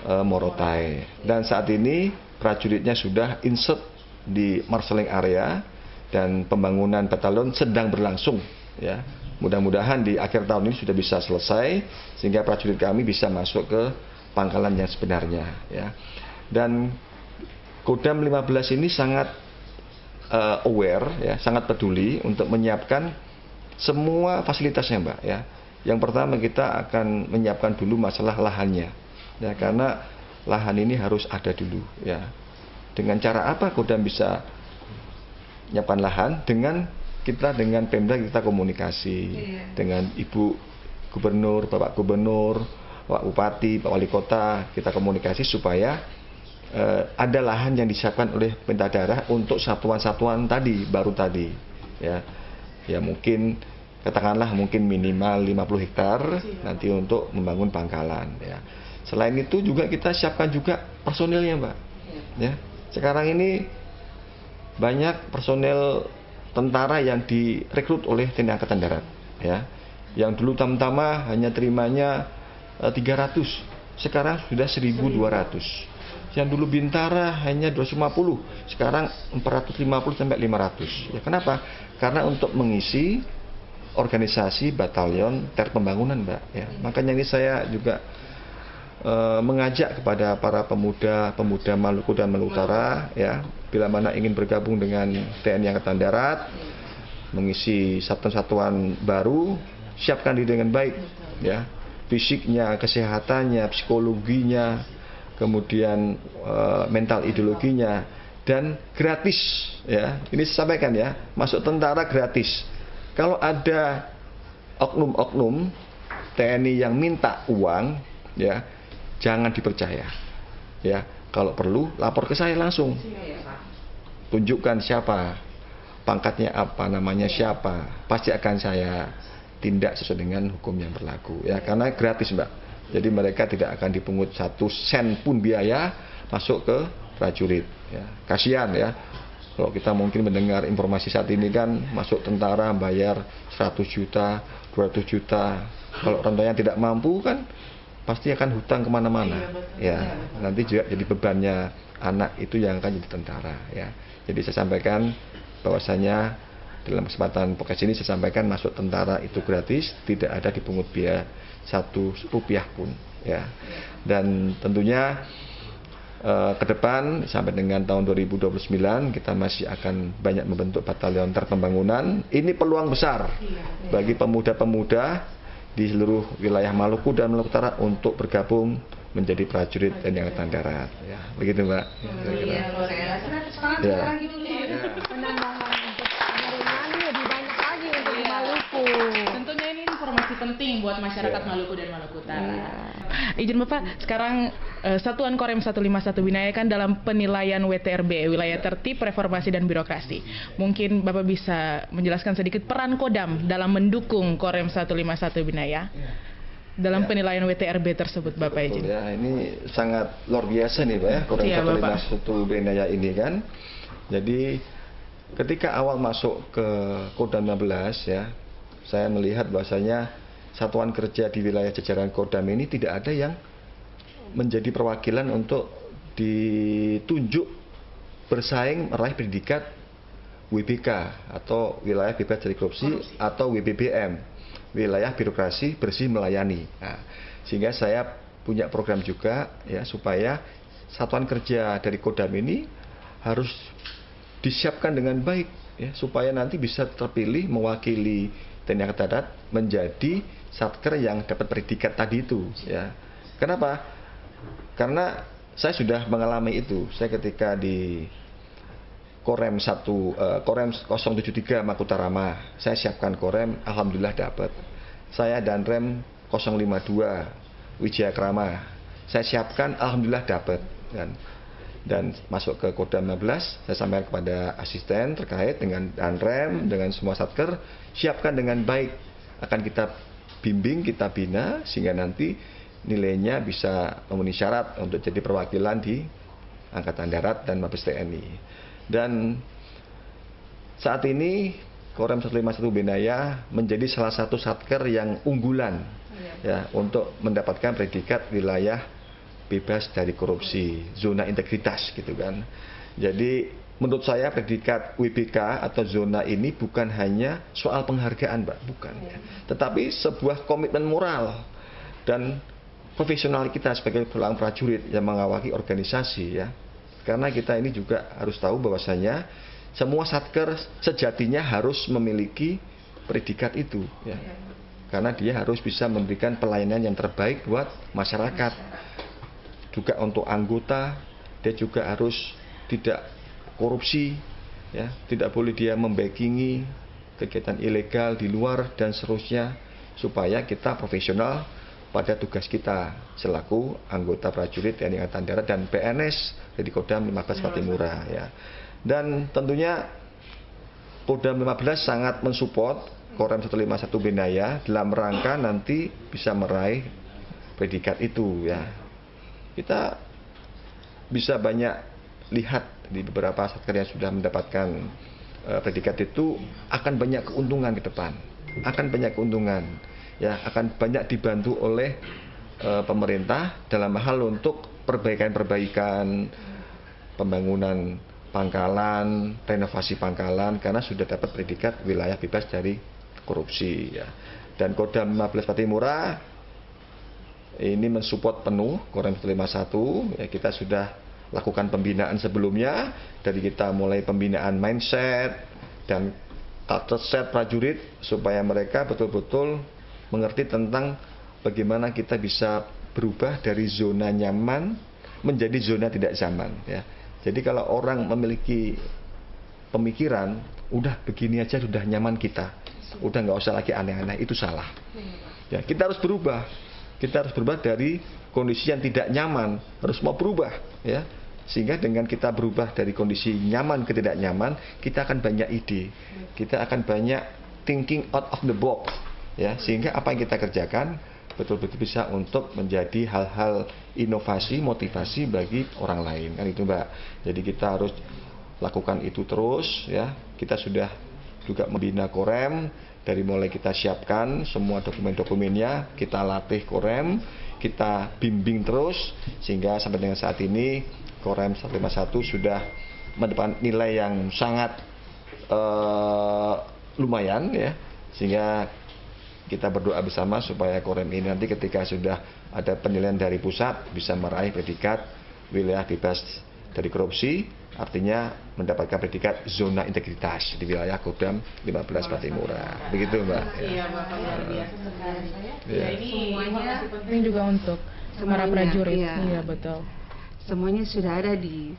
Morotai. Dan saat ini prajuritnya sudah insert di marshaling area dan pembangunan batalion sedang berlangsung ya. Mudah-mudahan di akhir tahun ini sudah bisa selesai sehingga prajurit kami bisa masuk ke pangkalan yang sebenarnya ya. Dan Kodam 15 ini sangat aware ya, sangat peduli untuk menyiapkan semua fasilitasnya Mbak ya. Yang pertama kita akan menyiapkan dulu masalah lahannya ya, karena lahan ini harus ada dulu ya. Dengan cara apa Kodam bisa menyiapkan lahan? Dengan Pemda kita komunikasi dengan Ibu Gubernur, Bapak Gubernur, Pak Bupati, Pak Wali Kota, kita komunikasi supaya ada lahan yang disiapkan oleh pemerintah daerah untuk satuan-satuan tadi baru tadi ya. Ya mungkin katakanlah mungkin minimal 50 hektar nanti untuk membangun pangkalan ya. Selain itu juga kita siapkan juga personilnya Mbak ya. Sekarang ini banyak personel tentara yang direkrut oleh TNI Angkatan Darat ya. Yang dulu tamtama hanya terimanya 300, sekarang sudah 1.200. Yang dulu Bintara hanya 250, sekarang 450 sampai 500. Ya, kenapa? Karena untuk mengisi organisasi batalion ter pembangunan, Mbak. Ya, makanya ini saya juga mengajak kepada para pemuda Maluku dan Maluku Utara, ya, bila mana ingin bergabung dengan TNI Angkatan Darat, mengisi satuan-satuan baru, siapkan diri dengan baik, ya, fisiknya, kesehatannya, psikologinya, kemudian mental ideologinya, dan gratis ya. Ini saya sampaikan ya, masuk tentara gratis. Kalau ada oknum-oknum TNI yang minta uang ya, jangan dipercaya ya. Kalau perlu lapor ke saya langsung, tunjukkan siapa, pangkatnya apa, namanya siapa, pasti akan saya tindak sesuai dengan hukum yang berlaku ya, karena gratis, Mbak. Jadi mereka tidak akan dipungut 1 sen pun biaya masuk ke prajurit ya. Kasihan ya, kalau kita mungkin mendengar informasi saat ini kan masuk tentara bayar 100 juta, 200 juta. Kalau orang tuanya tidak mampu kan pasti akan hutang kemana-mana ya. Nanti juga jadi bebannya anak itu yang akan jadi tentara ya. Jadi saya sampaikan bahwasanya dalam kesempatan podcast ini saya sampaikan masuk tentara itu gratis, tidak ada dipungut biaya 1 rupiah pun ya. Dan tentunya ke depan sampai dengan tahun 2029 kita masih akan banyak membentuk batalion ter pembangunan. Ini peluang besar bagi pemuda-pemuda di seluruh wilayah Maluku dan Maluku Utara untuk bergabung menjadi prajurit TNI Angkatan Darat. Ya, begitu Mbak. Iya, luar biasa. Semangat Ya. sekarang gitu ya. Penambahan untuk penerimaan lebih banyak lagi untuk di Maluku. Tentunya ini informasi penting buat masyarakat Maluku dan Maluku Utara. Iya. Izin Bapak, sekarang Satuan Korem 151 Binaya kan dalam penilaian WTRB, Wilayah Tertib, Reformasi dan Birokrasi. Mungkin Bapak bisa menjelaskan sedikit peran Kodam dalam mendukung Korem 151 Binaya dalam penilaian WTRB tersebut, Bapak izin. Ya, ini sangat luar biasa nih Pak ya, Korem Iya, 151 Binaya ini kan. Jadi ketika awal masuk ke Kodam 15 ya, saya melihat bahwasanya satuan kerja di wilayah jajaran Kodam ini tidak ada yang menjadi perwakilan untuk ditunjuk bersaing meraih predikat WBK atau wilayah bebas dari korupsi atau WBBM, wilayah birokrasi bersih melayani. Nah, sehingga saya punya program juga ya supaya satuan kerja dari Kodam ini harus disiapkan dengan baik ya supaya nanti bisa terpilih mewakili TNI Angkatan Darat menjadi satker yang dapat predikat tadi itu ya. Kenapa? Karena saya sudah mengalami itu. Saya ketika di Korem 073 Makutarama, saya siapkan Korem, alhamdulillah dapat. Saya dan Rem 052 Wijayakrama, saya siapkan, alhamdulillah dapat. Dan masuk ke Kodam 15, saya sampaikan kepada asisten terkait dengan Danrem, dengan semua satker, siapkan dengan baik. Akan kita bimbing, kita bina, sehingga nanti nilainya bisa memenuhi syarat untuk jadi perwakilan di Angkatan Darat dan Mabes TNI. Dan saat ini Korem 151 Binaya menjadi salah satu satker yang unggulan ya untuk mendapatkan predikat wilayah bebas dari korupsi, zona integritas gitu kan. Jadi menurut saya predikat WBK atau zona ini bukan hanya soal penghargaan, Mbak, bukan ya. Tetapi sebuah komitmen moral dan profesional kita sebagai seorang prajurit yang mengawaki organisasi ya. Karena kita ini juga harus tahu bahwasanya semua satker sejatinya harus memiliki predikat itu ya. Karena dia harus bisa memberikan pelayanan yang terbaik buat masyarakat. Juga untuk anggota, dia juga harus tidak korupsi ya, tidak boleh dia membackingi kegiatan ilegal di luar dan seterusnya, supaya kita profesional pada tugas kita selaku anggota prajurit TNI Angkatan Darat dan PNS dari Kodam 15 Patimura ya. Dan tentunya Kodam 15 sangat mensupport Korem 151 Binaya dalam rangka nanti bisa meraih predikat itu ya. Kita bisa banyak lihat di beberapa satker yang sudah mendapatkan predikat itu akan banyak keuntungan ke depan, akan banyak keuntungan ya, akan banyak dibantu oleh pemerintah dalam hal untuk perbaikan-perbaikan, pembangunan pangkalan, renovasi pangkalan karena sudah dapat predikat wilayah bebas dari korupsi ya. Dan Kodam 15 Patimura ini mensupport penuh Korem 151 ya, kita sudah lakukan pembinaan sebelumnya, dari kita mulai pembinaan mindset dan culture set prajurit supaya mereka betul-betul mengerti tentang bagaimana kita bisa berubah dari zona nyaman menjadi zona tidak nyaman ya. Jadi kalau orang memiliki pemikiran udah begini aja sudah nyaman kita, udah nggak usah lagi aneh-aneh, itu salah ya. Kita harus berubah, kita harus berubah dari kondisi yang tidak nyaman, harus mau berubah ya. Sehingga dengan kita berubah dari kondisi nyaman ke tidak nyaman, kita akan banyak ide, kita akan banyak thinking out of the box ya, sehingga apa yang kita kerjakan betul-betul bisa untuk menjadi hal-hal inovasi, motivasi bagi orang lain kan itu Mbak. Jadi kita harus lakukan itu terus ya. Kita sudah juga membina Korem, dari mulai kita siapkan semua dokumen-dokumennya, kita latih Korem, kita bimbing terus sehingga sampai dengan saat ini Korem 151 sudah mendapat nilai yang sangat lumayan ya, sehingga kita berdoa bersama supaya Korem ini nanti ketika sudah ada penilaian dari pusat bisa meraih predikat wilayah bebas dari korupsi, artinya mendapatkan predikat zona integritas di wilayah Kodam 15 Patimura. Begitu Mbak. Iya Bapak, luar biasa sekali. Ya. Ya, ini informasi penting juga untuk para Semuanya, prajurit. iya. Iya, betul. Semuanya sudah ada di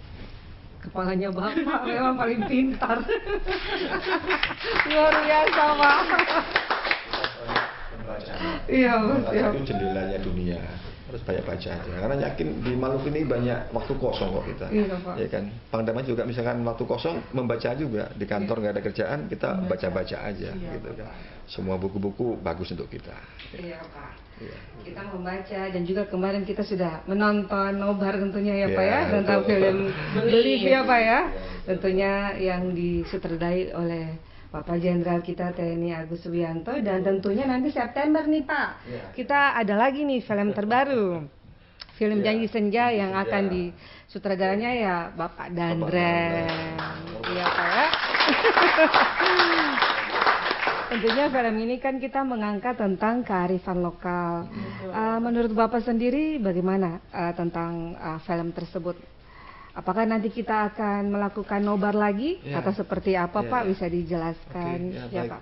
kepalanya Bapak, memang paling pintar. Luar biasa, Pak. Iya, Baca siap. itu jendelanya dunia, harus banyak baca aja. Karena yakin di Maluku ini banyak waktu kosong kok kita. Iya, Pak. Ya kan. Pangdam juga misalkan waktu kosong membaca juga. Di kantor nggak ada kerjaan, kita baca-baca aja gitu kan. Semua buku-buku bagus untuk kita. Iya, Pak. Iya. Kita membaca dan juga kemarin kita sudah menonton nobar tentunya ya Pak ya, Iya, tentang betul. film Belief ya Pak ya. Tentunya yang disutradai oleh Bapak Jenderal kita TNI Agus Subianto, dan tentunya nanti September nih Pak. Iya. Kita ada lagi nih film terbaru. Film Iya, Janji Senja yang Senja. akan disutradaranya ya Bapak Dandren. Iya Pak ya. Tentunya film ini kan kita mengangkat tentang kearifan lokal. Menurut Bapak sendiri bagaimana tentang film tersebut? Apakah nanti kita akan melakukan nobar lagi Ya. atau seperti apa Ya. Pak? Bisa dijelaskan Oke, ya, ya baik. Pak.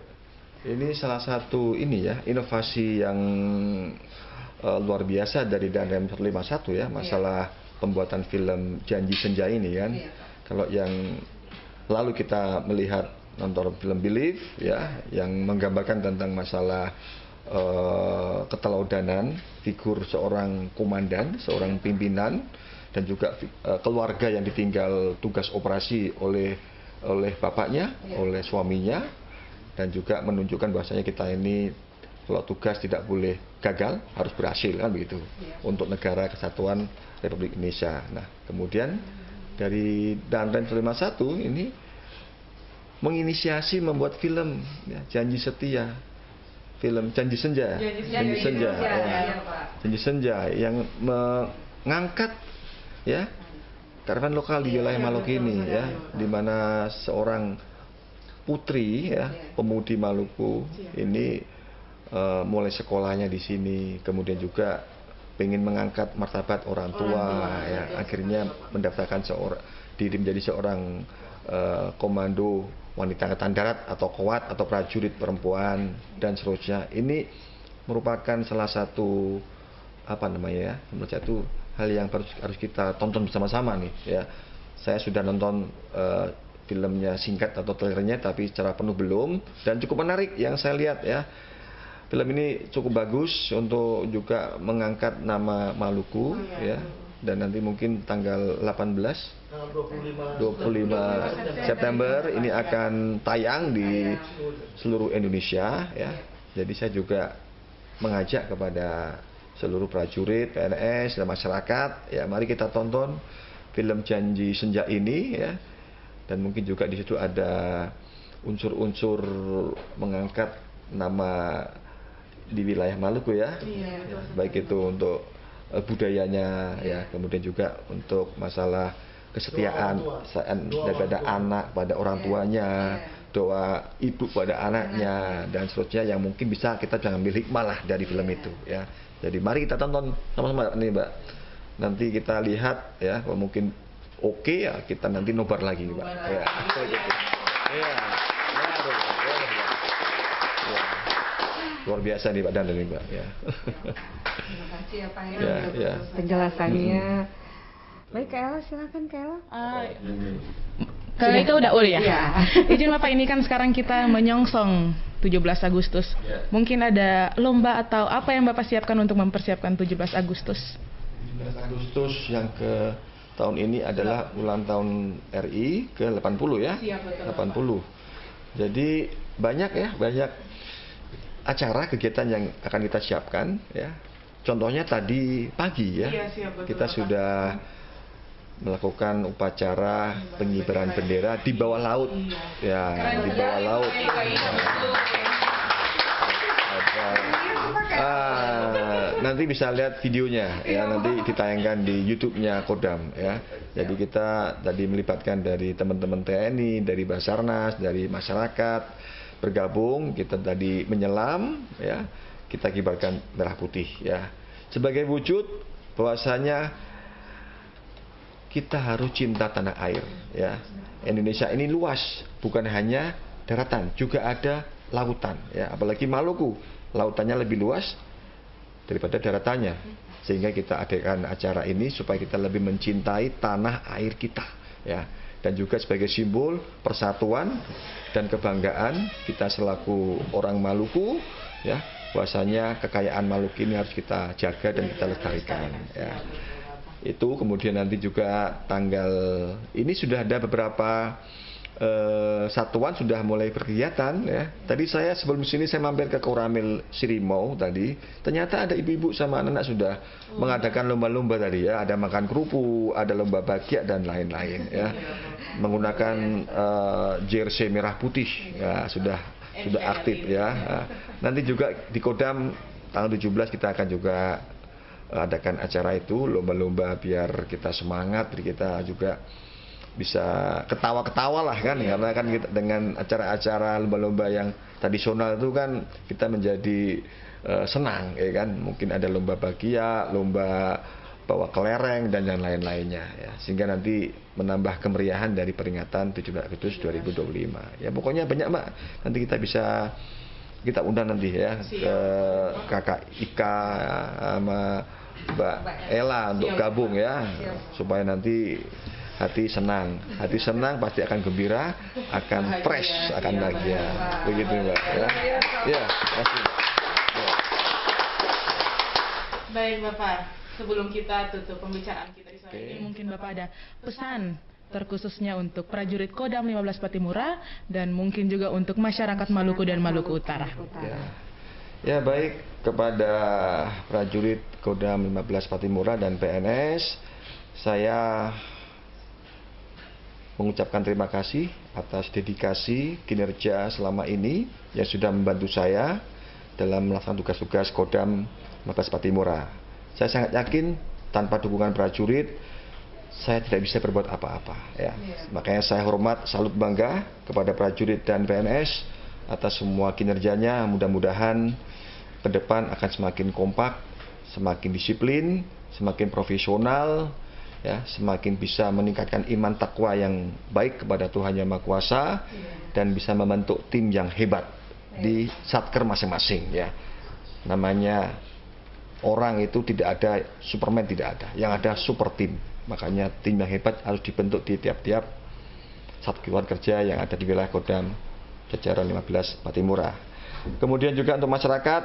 Ini salah satu inovasi yang luar biasa dari Dandem 151 ya, masalah pembuatan film Janji Senja ini kan. Iya, Pak. Kalau yang lalu kita melihat nonton film Belief ya, yang menggambarkan tentang masalah keteladanan figur seorang komandan, seorang pimpinan, dan juga keluarga yang ditinggal tugas operasi oleh bapaknya, oleh suaminya, dan juga menunjukkan bahwasanya kita ini kalau tugas tidak boleh gagal, harus berhasil kan begitu untuk negara kesatuan Republik Indonesia. Nah, kemudian dari Dandren 151 ini menginisiasi membuat film ya, Janji Setia, film Janji Senja, Janji Senja, ya. Janji Senja yang mengangkat ya kearifan lokal di wilayah Maluku ini ya, di mana seorang putri ya, pemudi Maluku ini mulai sekolahnya di sini, kemudian juga pengen mengangkat martabat orang tua ya, akhirnya mendaftarkan diri menjadi seorang komando wanita angkatan darat atau kowat atau prajurit perempuan dan seterusnya. Ini merupakan salah satu apa namanya ya, menurut saya itu hal yang harus kita tonton bersama-sama nih ya. Saya sudah nonton filmnya singkat atau trailernya, tapi secara penuh belum, dan cukup menarik yang saya lihat ya. Film ini cukup bagus untuk juga mengangkat nama Maluku ya, dan nanti mungkin tanggal 25 September ini akan tayang di seluruh Indonesia ya. Jadi saya juga mengajak kepada seluruh prajurit, PNS dan masyarakat ya, mari kita tonton film Janji Senja ini ya. Dan mungkin juga di situ ada unsur-unsur mengangkat nama di wilayah Maluku ya. Baik itu untuk budayanya ya, kemudian juga untuk masalah kesetiaan daripada anak pada orang tuanya, doa ibu pada anaknya dan seterusnya, yang mungkin bisa kita jangan ambil hikmah lah dari film itu ya. Jadi mari kita tonton sama-sama nih Mbak. Nanti kita lihat ya, kalau mungkin oke ya kita nanti nobar lagi Mbak. Ya. Ya. Luar biasa nih Pak Dan ini Mbak ya. Terima kasih ya Pak Ya, ya. penjelasannya. Baik Kak Ella, silakan Kak Ella. Kalau itu udah ya. Iya. Izin Bapak, ini kan sekarang kita menyongsong 17 Agustus. Ya. Mungkin ada lomba atau apa yang Bapak siapkan untuk mempersiapkan 17 Agustus? 17 Agustus yang ke tahun ini adalah ulang tahun RI ke 80 ya. 80. Jadi banyak acara kegiatan yang akan kita siapkan ya. Contohnya tadi pagi ya. Kita sudah melakukan upacara pengibaran bendera di bawah laut. Ya, di bawah laut. Nanti bisa lihat videonya ya, nanti ditayangkan di YouTube-nya Kodam ya. Jadi kita tadi melibatkan dari teman-teman TNI, dari Basarnas, dari masyarakat bergabung, kita tadi menyelam ya, kita kibarkan merah putih ya. Sebagai wujud bahwasanya kita harus cinta tanah air ya. Indonesia ini luas, bukan hanya daratan, juga ada lautan ya. Apalagi Maluku, lautannya lebih luas daripada daratannya. sehingga kita adakan acara ini supaya kita lebih mencintai tanah air kita, ya. Dan juga sebagai simbol persatuan dan kebanggaan kita selaku orang Maluku, ya, bahwasanya kekayaan Maluku ini harus kita jaga dan kita lestarikan, ya. Itu kemudian nanti juga tanggal ini sudah ada beberapa satuan sudah mulai berkegiatan, ya. Tadi saya sebelum sini saya mampir ke Koramil Sirimau tadi, ternyata ada ibu-ibu sama anak-anak sudah mengadakan lomba-lomba tadi, ya. Ada makan kerupuk, ada lomba bagiak dan lain-lain, ya. Menggunakan jersey merah putih, ya, sudah aktif, ya. Nah, nanti juga di Kodam tanggal 17 kita akan juga adakan acara itu, lomba-lomba biar kita semangat, biar kita juga bisa ketawa-ketawa lah kan, karena kan kita dengan acara-acara lomba-lomba yang tradisional itu kan kita menjadi senang, ya kan. Mungkin ada lomba bagia, lomba bawa kelereng dan yang lain-lainnya, ya. Sehingga nanti menambah kemeriahan dari peringatan 17 Agustus 2025. Ya pokoknya banyak Mbak. Nanti kita undang nanti, ya, ke Kakak Ika sama Mbak Ella untuk gabung, ya, supaya nanti hati senang pasti akan gembira, akan fresh, akan bahagia, begitu Mbak, ya. Ya, kasih. Ya. Baik Bapak, sebelum kita tutup pembicaraan kita di sore ini, mungkin Bapak ada pesan terkhususnya untuk prajurit Kodam 15 Patimura dan mungkin juga untuk masyarakat Maluku dan Maluku Utara. Ya baik, kepada prajurit Kodam 15 Patimura dan PNS, saya mengucapkan terima kasih atas dedikasi kinerja selama ini yang sudah membantu saya dalam melaksanakan tugas-tugas Kodam 15 Patimura. Saya sangat yakin tanpa dukungan prajurit saya tidak bisa berbuat apa-apa, ya. Makanya saya hormat, salut, bangga kepada prajurit dan PNS atas semua kinerjanya. Mudah-mudahan ke depan akan semakin kompak, semakin disiplin, semakin profesional, ya, semakin bisa meningkatkan iman takwa yang baik kepada Tuhan Yang Maha Kuasa, dan bisa membentuk tim yang hebat di satker masing-masing, ya. Namanya orang itu tidak ada Superman, tidak ada, yang ada super tim. Makanya tim yang hebat harus dibentuk di tiap-tiap satuan kerja yang ada di wilayah Kodam jajaran 15 Patimura. Kemudian juga untuk masyarakat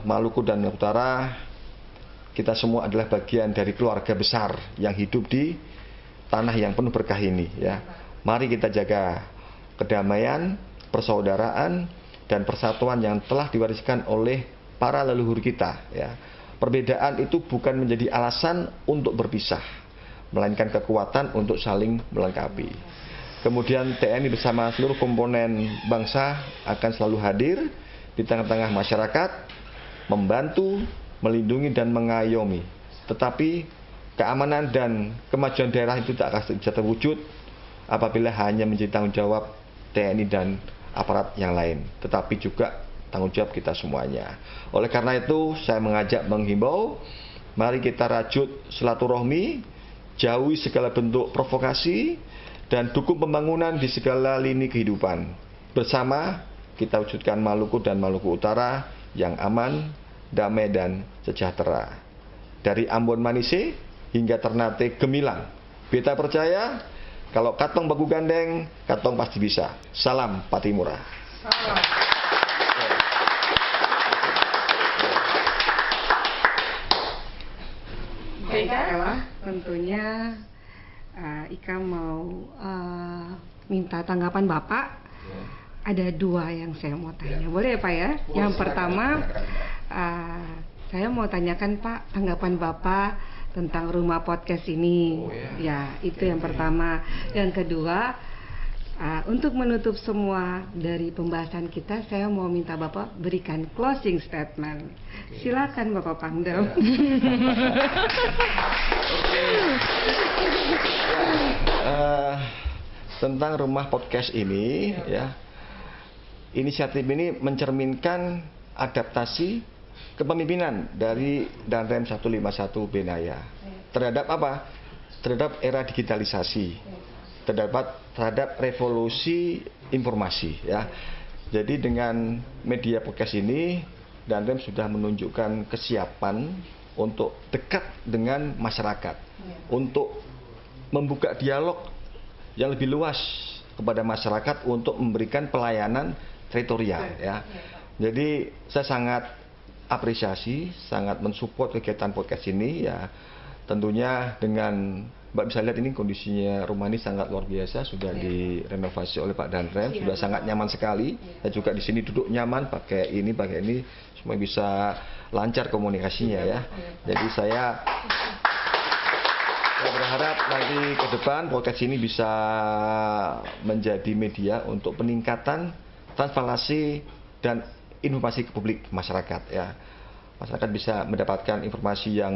Maluku dan Maluku Utara, kita semua adalah bagian dari keluarga besar yang hidup di tanah yang penuh berkah ini, ya. Mari kita jaga kedamaian, persaudaraan, dan persatuan yang telah diwariskan oleh para leluhur kita, ya. Perbedaan itu bukan menjadi alasan untuk berpisah, melainkan kekuatan untuk saling melengkapi. Kemudian TNI bersama seluruh komponen bangsa akan selalu hadir di tengah-tengah masyarakat, membantu, melindungi dan mengayomi. Tetapi keamanan dan kemajuan daerah itu tak akan bisa terwujud apabila hanya menjadi tanggung jawab TNI dan aparat yang lain, tetapi juga tanggung jawab kita semuanya. Oleh karena itu saya menghimbau, mari kita rajut silaturahmi, jauhi segala bentuk provokasi, dan dukung pembangunan di segala lini kehidupan. Bersama kita wujudkan Maluku dan Maluku Utara yang aman, damai dan sejahtera. Dari Ambon Manise hingga Ternate Gemilang, beta percaya kalau katong baku gandeng, katong pasti bisa. Salam Patimura. Baiklah, tentunya Ika mau minta tanggapan Bapak. Ada dua yang saya mau tanya, boleh ya Pak ya? Yang pertama, saya mau tanyakan Pak, tanggapan Bapak tentang rumah podcast ini. Ya, itu yang pertama. Yang kedua, untuk menutup semua dari pembahasan kita, saya mau minta Bapak berikan closing statement. Silakan Bapak Pangdam. Tentang rumah podcast ini, ya, inisiatif ini mencerminkan adaptasi kepemimpinan dari Danrem 151 Benaya terhadap apa? Terhadap era digitalisasi, terhadap revolusi informasi, ya. Jadi dengan media podcast ini Danrem sudah menunjukkan kesiapan untuk dekat dengan masyarakat, untuk membuka dialog yang lebih luas kepada masyarakat untuk memberikan pelayanan teritorial ya. Jadi saya sangat apresiasi, sangat mensupport kegiatan podcast ini ya. Tentunya dengan Mbak bisa lihat ini kondisinya rumah ini sangat luar biasa, sudah direnovasi oleh Pak Danrem, sudah sangat nyaman sekali. Saya juga di sini duduk nyaman, pakai ini, semua bisa lancar komunikasinya ya. Jadi saya berharap nanti ke depan podcast ini bisa menjadi media untuk peningkatan transparansi dan informasi ke publik masyarakat ya. Masyarakat bisa mendapatkan informasi yang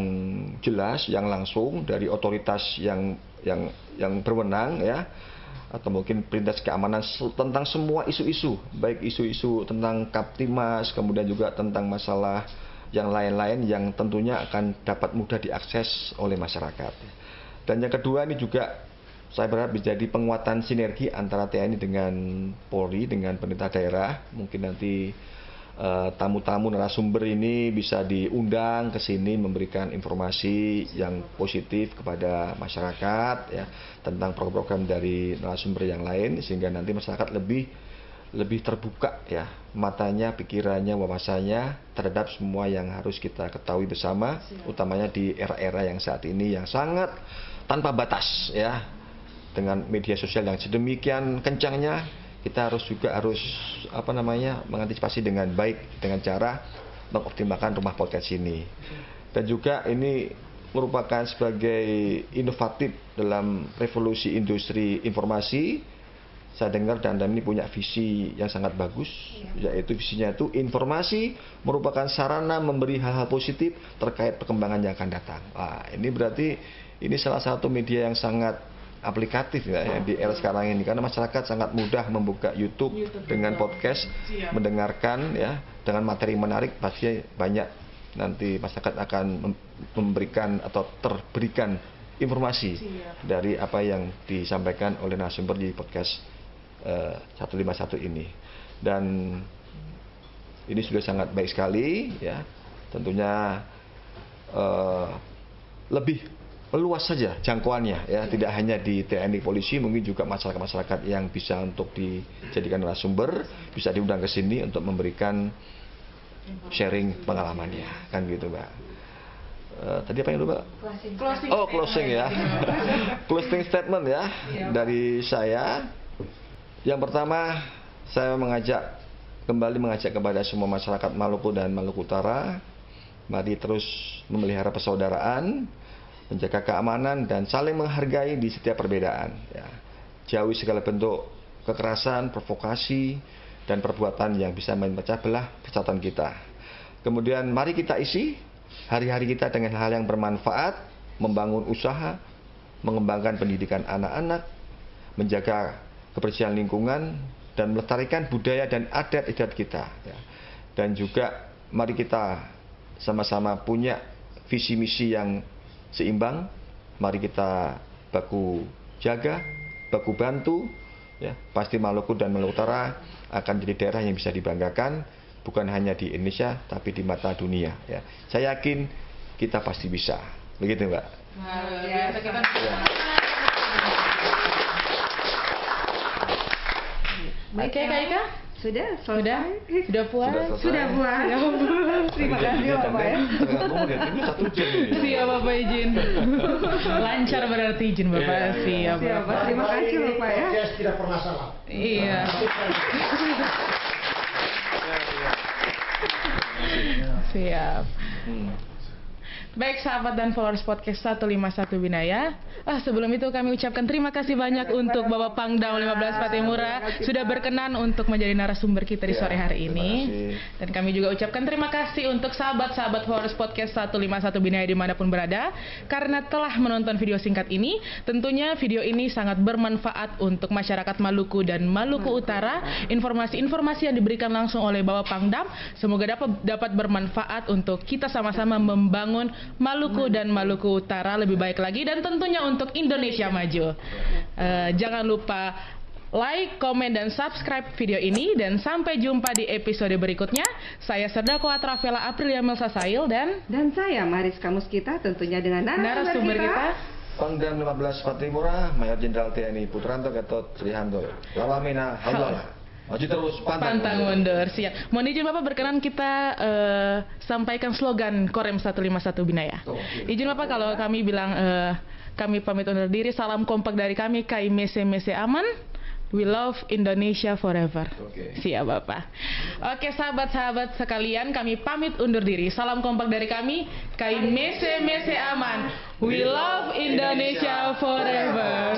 jelas, yang langsung dari otoritas yang berwenang ya, atau mungkin perintah keamanan tentang semua isu-isu, baik isu-isu tentang Kaptimas, kemudian juga tentang masalah yang lain-lain yang tentunya akan dapat mudah diakses oleh masyarakat. Dan yang kedua ini juga saya berharap menjadi penguatan sinergi antara TNI dengan Polri, dengan pemerintah daerah. Mungkin nanti tamu-tamu narasumber ini bisa diundang ke sini memberikan informasi yang positif kepada masyarakat ya, tentang program-program dari narasumber yang lain, sehingga nanti masyarakat lebih terbuka ya matanya, pikirannya, wawasannya terhadap semua yang harus kita ketahui bersama, utamanya di era-era yang saat ini yang sangat tanpa batas ya, dengan media sosial yang sedemikian kencangnya. Kita harus mengantisipasi dengan baik dengan cara mengoptimalkan rumah podcast ini. Dan juga ini merupakan sebagai inovatif dalam revolusi industri informasi. Saya dengar Danrem ini punya visi yang sangat bagus, yaitu visinya itu informasi merupakan sarana memberi hal-hal positif terkait perkembangan yang akan datang. Wah, ini berarti ini salah satu media yang sangat aplikatif ya di era sekarang ini, karena masyarakat sangat mudah membuka YouTube dengan podcast, mendengarkan ya dengan materi menarik, pasti banyak nanti masyarakat akan memberikan atau terberikan informasi dari apa yang disampaikan oleh narasumber di podcast 151 ini. Dan ini sudah sangat baik sekali ya, tentunya lebih luas saja jangkauannya ya, tidak hanya di TNI Polisi, mungkin juga masyarakat-masyarakat yang bisa untuk dijadikan narasumber bisa diundang ke sini untuk memberikan sharing pengalamannya, kan gitu Mbak. Tadi apa yang lupa? Closing ya. Closing statement ya dari saya. Yang pertama, saya kembali mengajak kepada semua masyarakat Maluku dan Maluku Utara, mari terus memelihara persaudaraan, menjaga keamanan dan saling menghargai di setiap perbedaan ya. Jauhi segala bentuk kekerasan, provokasi dan perbuatan yang bisa memecah belah persatuan kita. Kemudian mari kita isi hari-hari kita dengan hal yang bermanfaat, membangun usaha, mengembangkan pendidikan anak-anak, menjaga kebersihan lingkungan dan melestarikan budaya dan adat istiadat kita ya. Dan juga mari kita sama-sama punya visi misi yang seimbang, mari kita baku jaga, baku bantu ya. Pasti Maluku dan Maluku Utara akan jadi daerah yang bisa dibanggakan, bukan hanya di Indonesia tapi di mata dunia ya. Saya yakin kita pasti bisa, begitu Mbak. Oke, Kak Ika? Sudah puas? Sudah puas. Terima kasih Bapak ya. Siap Bapak izin. Lancar berarti izin Bapak. Siap Bapak. Terima kasih Bapak ya. Tidak pernah salah. Iya. Siap. Baik sahabat dan followers podcast 151 Binaya. Sebelum itu kami ucapkan terima kasih banyak untuk Bapak Pangdam 15 Patimura sudah berkenan untuk menjadi narasumber kita di sore hari ini. Dan kami juga ucapkan terima kasih untuk sahabat-sahabat followers podcast 151 Binaya dimanapun berada, karena telah menonton video singkat ini. Tentunya video ini sangat bermanfaat untuk masyarakat Maluku dan Maluku Utara. Informasi-informasi yang diberikan langsung oleh Bapak Pangdam semoga dapat bermanfaat untuk kita sama-sama membangun Maluku dan Maluku Utara lebih baik lagi, dan tentunya untuk Indonesia maju. Jangan lupa like, komen, dan subscribe video ini. Dan sampai jumpa di episode berikutnya. Saya Serdako Atrafela Aprilia Melsasail dan saya Mariska Muskita, tentunya dengan narasumber kita. Pangdam 15 Pattimura, Mayor Jenderal TNI Putranto Gatot Trihanto. Lawamena, Halo. Maju terus, pantang mundur. Siap. Mohon izin Bapak, berkenan kita sampaikan slogan Korem 151 Binaya. Izin Bapak kalau kami bilang kami pamit undur diri. Salam kompak dari kami, Kai Mese Mese Aman. We love Indonesia forever. Siap Bapak. Oke sahabat-sahabat sekalian, kami pamit undur diri. Salam kompak dari kami, Kai Mese Mese Aman. We love Indonesia forever.